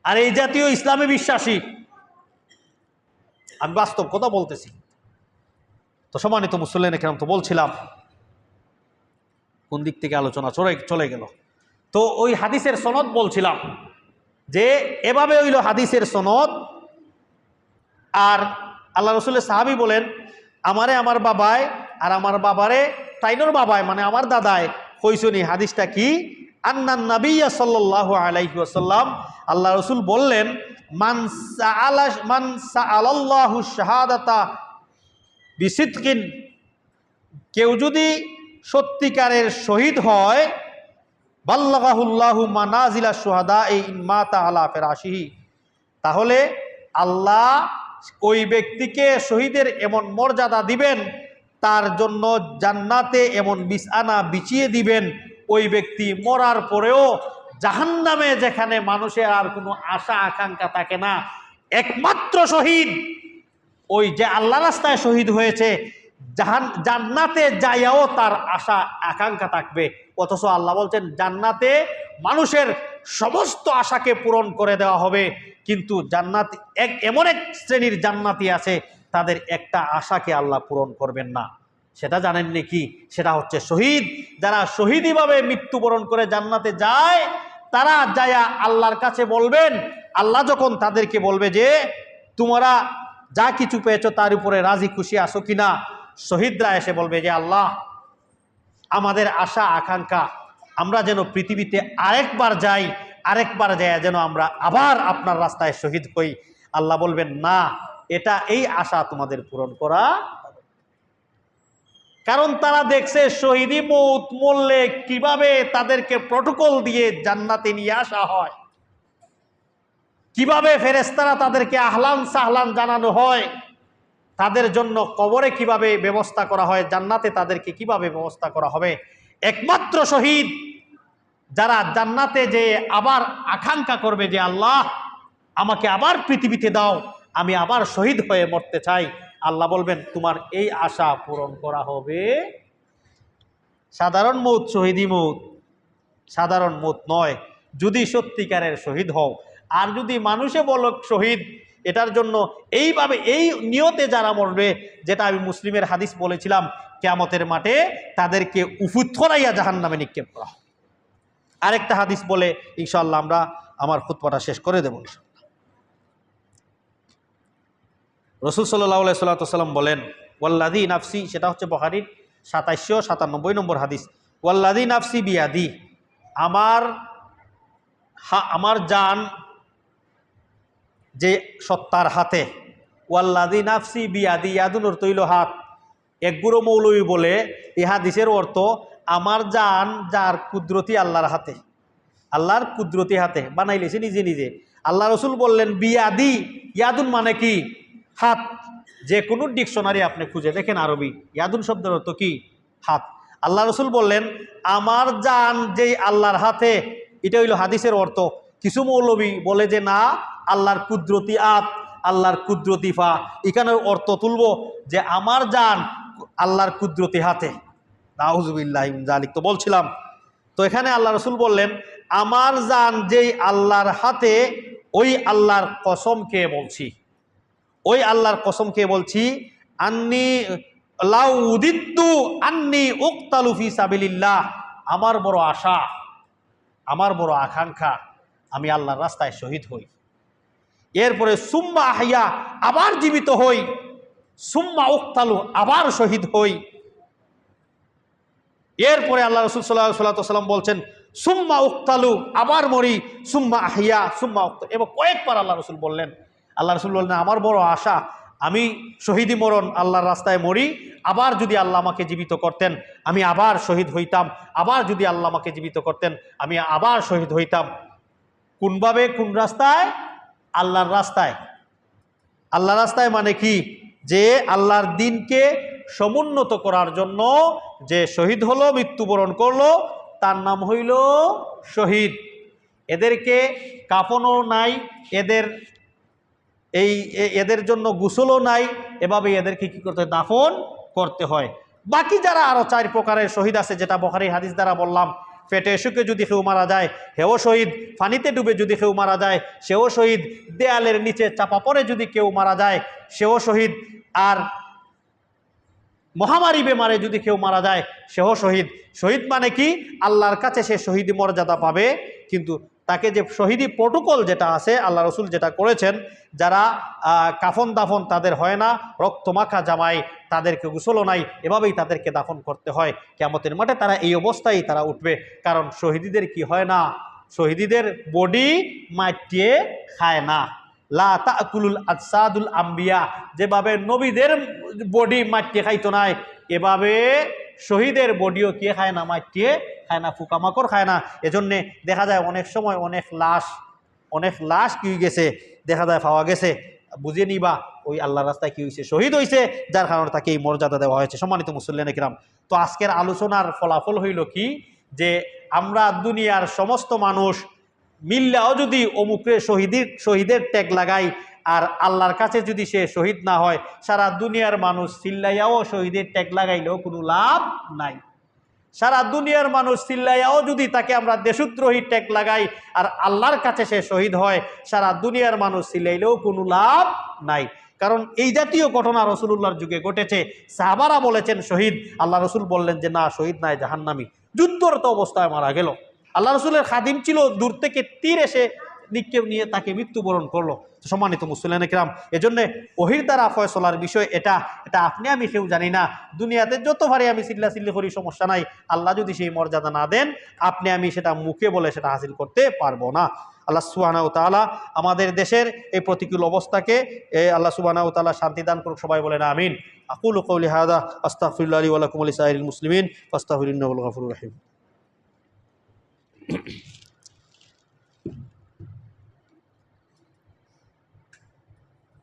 আর এই জাতীয় ইসলামে বিশ্বাসী। আমি বাস্তব কথা বলতেছি। তো সম্মানিত মুসল্লিন কেরাম, তো বলছিলাম কোন দিক থেকে আলোচনা চলে গেল। তো ওই হাদিসের সনদ বলছিলাম যে এভাবে হইল হাদিসের সনদ। আর আল্লাহ রসুলের সাহাবি বলেন আমারে আমার বাবায় আর আমার বাবারে তাইনোর বাবায় মানে আমার দাদায় কইসনি। হাদিসটা কি? আন্নান নাবিয়্যা সাল্লাল্লাহু আলাইহি ওয়াসাল্লাম, আল্লাহ রসুল বললেন মান সাআলাল্লাহু শাহাদাতা বিসিদকিন, কেউ যদি সত্যিকারের শহীদ হয়, বাল্লাগাহুল্লাহু মানাজিলা শুহাদা ইন মাতা আলা ফিরাশিহি, তাহলে আল্লাহ ওই ব্যক্তিকে শহীদের এমন মর্যাদা দিবেন তার জন্য জান্নাতে এমন বিছানা বিছিয়ে দিবেন, ওই ব্যক্তি মরার পরেও জাহান্নামে, যেখানে মানুষের আর কোনো আশা আকাঙ্ক্ষা থাকে না, একমাত্র শহীদ ওই যে আল্লাহ রাস্তায় শহীদ হয়েছে, জান্নাতে যাইয়াও তার আশা আকাঙ্ক্ষা থাকবে। অথচ আল্লাহ বলছেন জান্নাতে মানুষের সমস্ত আশাকে পূরণ করে দেওয়া হবে, কিন্তু জান্নাত এমন এক শ্রেণীর জান্নাতি আছে, তাদের একটা আশাকে আল্লাহ পূরণ করবেন না। সেটা জানেন নাকি? সেটা হচ্ছে শহীদ। যারা শহীদীভাবে মৃত্যুবরণ করে জান্নাতে যায়, তারা যায়া আল্লাহর কাছে বলবেন, আল্লাহ যখন তাদেরকে বলবে যে তোমরা যা কিছু পেয়েছো তার উপরে রাজি খুশি আছো কিনা, শহীদরা এসে বলবে যে আল্লাহ, আমাদের আশা আকাঙ্ক্ষা আমরা যেন পৃথিবীতে আরেকবার যাই, আরেকবার যায় যেন আমরা আবার আপনার রাস্তায় শহীদ হই। আল্লাহ বলবেন না, এই আশা তোমাদের পূরণ করা, কারণ তারা দেখছে শহীদি মৌত মরলে কিভাবে তাদেরকে প্রটোকল দিয়ে জান্নাতে নিয়ে আসা হয়, কিভাবে ফেরেশতারা তাদেরকে আহলান সাহলান জানানো হয়, তাদের জন্য কবরে কিভাবে ব্যবস্থা করা হয়, জান্নাতে তাদেরকে কিভাবে ব্যবস্থা করা হবে। একমাত্র শহীদ যারা জান্নাতে যে আবার আকাঙ্ক্ষা করবে যে আল্লাহ আমাকে আবার পৃথিবীতে দাও, আমি আবার শহীদ হয়ে মরতে চাই, আল্লাহ বলবেন তোমার এই আশা পূরণ করা হবে। সাধারণ মৌত, শহীদি মৌত সাধারণ মৌত নয়, যদি সত্যিকারের শহীদ হও। আর যদি মানুষে বলো শহীদ, এটার জন্য এইভাবে এই নিয়তে যারা মরবে, যেটা আমি মুসলিমের হাদিস বলেছিলাম, কিয়ামতের মাঠে তাদেরকে উফুথরাইয়া জাহান্নামে নিক্ষেপ করা। আরেকটা হাদিস বলে ইনশাআল্লাহ আমরা আমার খুতবাটা শেষ করে দেব। রাসূল সাল্লাল্লাহু আলাইহি ওয়াসাল্লাম বলেন, ওয়াল্লাযী নাফসি, সেটা হচ্ছে বুখারীর 2797 নম্বর হাদিস, ওয়াল্লাযী নাফসি বিয়াদি, আমার জান যে সত্তার হাতে, ওয়াল্লাযী নাফসি বিয়াদি, ইয়াদুন অর্থ হইল হাত। একগুরো মৌলবী বলে এই হাদিসের অর্থ আমার জান যার কুদরতি আল্লাহর হাতে, আল্লাহর কুদরতি হাতে বানাইলেছে নিজে নিজে। আল্লাহ রসুল বললেন বিয়াদি, ইয়াদুন মানে কি? হাত। যে কোনো ডিকশনারি আপনি খুঁজে দেখেন আরবি, ইয়াদুন শব্দের অর্থ কি? হাত। আল্লাহ রসুল বললেন আমার জান যেই আল্লাহর হাতে, এটা হইল হাদিসের অর্থ। কিছু মৌলবী বলে যে না, আল্লাহর কুদরতি হাত, আল্লাহর কুদরতি ফা, এখানের অর্থ তুলব যে আমার জান আল্লাহর কুদরতি হাতে। নাউজুবিল্লাহ মিন যালিক তো বলছিলাম। তো এখানে আল্লাহ রসুল বললেন আমার জান যেই আল্লাহর হাতে, ওই আল্লাহর কসম কে বলছি, ওই আল্লাহর কসম কে বলছি, আন্নি লাউ উদিত্তু আন্নি উকতালু ফি সাবিলিল্লাহ, আমার বড় আশা, আমার বড় আকাঙ্ক্ষা আমি আল্লাহর রাস্তায় শহীদ হই। এরপরে সুম্মা আহইয়া, আবার জীবিত হই, সুম্মা উকতালু, আবার শহীদ হই। এরপরে আল্লাহ রসুল সাল্লাল্লাহু আলাইহি ওয়াসাল্লাম বলছেন সুম্মা উকতালু, আবার মরি, সুম্মা আহইয়া, সুম্মা উকতালু, এবং কয়েকবার আল্লাহ রসুল বললেন। আল্লাহ রসুল বললেন আমার বড় আশা আমি শহীদি মরণ আল্লাহর রাস্তায় মরি, আবার যদি আল্লাহ আমাকে জীবিত করতেন আমি আবার শহীদ হইতাম, আবার যদি আল্লাহ আমাকে জীবিত করতেন আমি আবার শহীদ হইতাম। কোনভাবে? কোন রাস্তায়? আল্লাহর রাস্তায়। আল্লাহর রাস্তায় মানে কি? যে আল্লাহর দিনকে সমুন্নত করার জন্য যে শহীদ হলো, মৃত্যুবরণ করলো, তার নাম হইল শহীদ। এদেরকে কাফনও নাই, এদের জন্য গোসলও নাই, এভাবে এদেরকে কি করতে হয়? দাফন করতে হয়। বাকি যারা আরো 4 প্রকারের শহীদ আছে, যেটা বুখারী হাদিস দ্বারা বললাম, পেটে শুকে যদি কেউ মারা যায় হেও শহীদ, পানিতে ডুবে যদি কেউ মারা যায় সেও শহীদ, দেয়ালের নিচে চাপা পড়ে যদি কেউ মারা যায় সেও শহীদ, আর মহামারী বেমারে যদি কেউ মারা যায় সেও শহীদ। শহীদ মানে কি? আল্লাহর কাছে সে শহীদি মর্যাদা পাবে, কিন্তু তাকে যে শহীদি প্রটোকল যেটা আছে আল্লাহ রসুল যেটা করেছেন, যারা কাফন দাফন তাদের হয় না, রক্তমাখা জামায় তাদেরকে গোসলও নাই, এভাবেই তাদেরকে দাফন করতে হয়। কিয়ামতের মাঠে তারা এই অবস্থায় তারা উঠবে। কারণ শহীদদের কি হয় না? শহীদদের বডি মাটিয়ে খায় না। লা তাকুলুল আজসাদুল আম্বিয়া, যেভাবে নবীদের বডি মাটিয়ে খাইতো নাই, এভাবে শহীদের বডিও কে খায় না? মাটিয়ে খায় না, পোকামাকড় খায় না। এজন্যে দেখা যায় অনেক সময় অনেক লাশ কি গেছে দেখা যায় পাওয়া গেছে, বুঝে নিবা ওই আল্লাহর রাস্তায় কি হয়েছে, শহীদ হয়েছে, যার কারণে তাকে এই মর্যাদা দেওয়া হয়েছে। সম্মানিত মুসল্লিয়ান কিরাম, তো আজকের আলোচনার ফলাফল হইল কি, যে আমরা দুনিয়ার সমস্ত মানুষ মিল্লাও যদি অমুকরে শহীদের ট্যাগ লাগাই, আর আল্লাহর কাছে যদি সে শহীদ না হয়, সারা দুনিয়ার মানুষ চিল্লাইয়াও শহীদের ট্যাগ লাগাইলেও কোনো লাভ নাই। সারা দুনিয়ার মানুষ চিল্লাইয়াও যদি তাকে আমরা দেশদ্রোহী ট্যাগ লাগাই, আর আল্লাহর কাছে সে শহীদ হয়, সারা দুনিয়ার মানুষ চিল্লাইলেও কোনো লাভ নাই। কারণ এই জাতীয় ঘটনা রসুলুল্লাহর যুগে ঘটেছে। সাহাবারা বলেছেন শহীদ, আল্লাহ রসুল বললেন যে না, শহীদ নাই, জাহান্নামী। যুদ্ধরত অবস্থায় মারা গেল। আল্লাহ রসুলের খাদিম ছিল, দূর থেকে তীর এসে নিক্ষেপ নিয়ে তাকে মৃত্যুবরণ করলো। সম্মানিত মুসলিম কিরাম, এজন্য ওহির দ্বারা ফয়সলার বিষয় এটা আপনি আমি কেউ জানি না। দুনিয়াতে যত ভারী আমি চিল্লি করি, সমস্যা নাই। আল্লাহ যদি সেই মর্যাদা না দেন, আপনি আমি সেটা মুখে বলে সেটা হাসিল করতে পারবো না। আল্লাহ সুবহানাহু ওয়া তাআলা আমাদের দেশের এই প্রতিকূল অবস্থাকে আল্লাহ সুবহানাহু ওয়া তাআলা শান্তি দান করুক। সবাই বলেন আমিন। আকুলু কওলি হাযা আস্তাগফিরুল্লাহ লি ওয়া লাকুম ওয়া লিসাইরিল মুসলিমিন ফাস্তাগফিরুহু ইন্নাহু হুয়াল গফুরুর রহিম।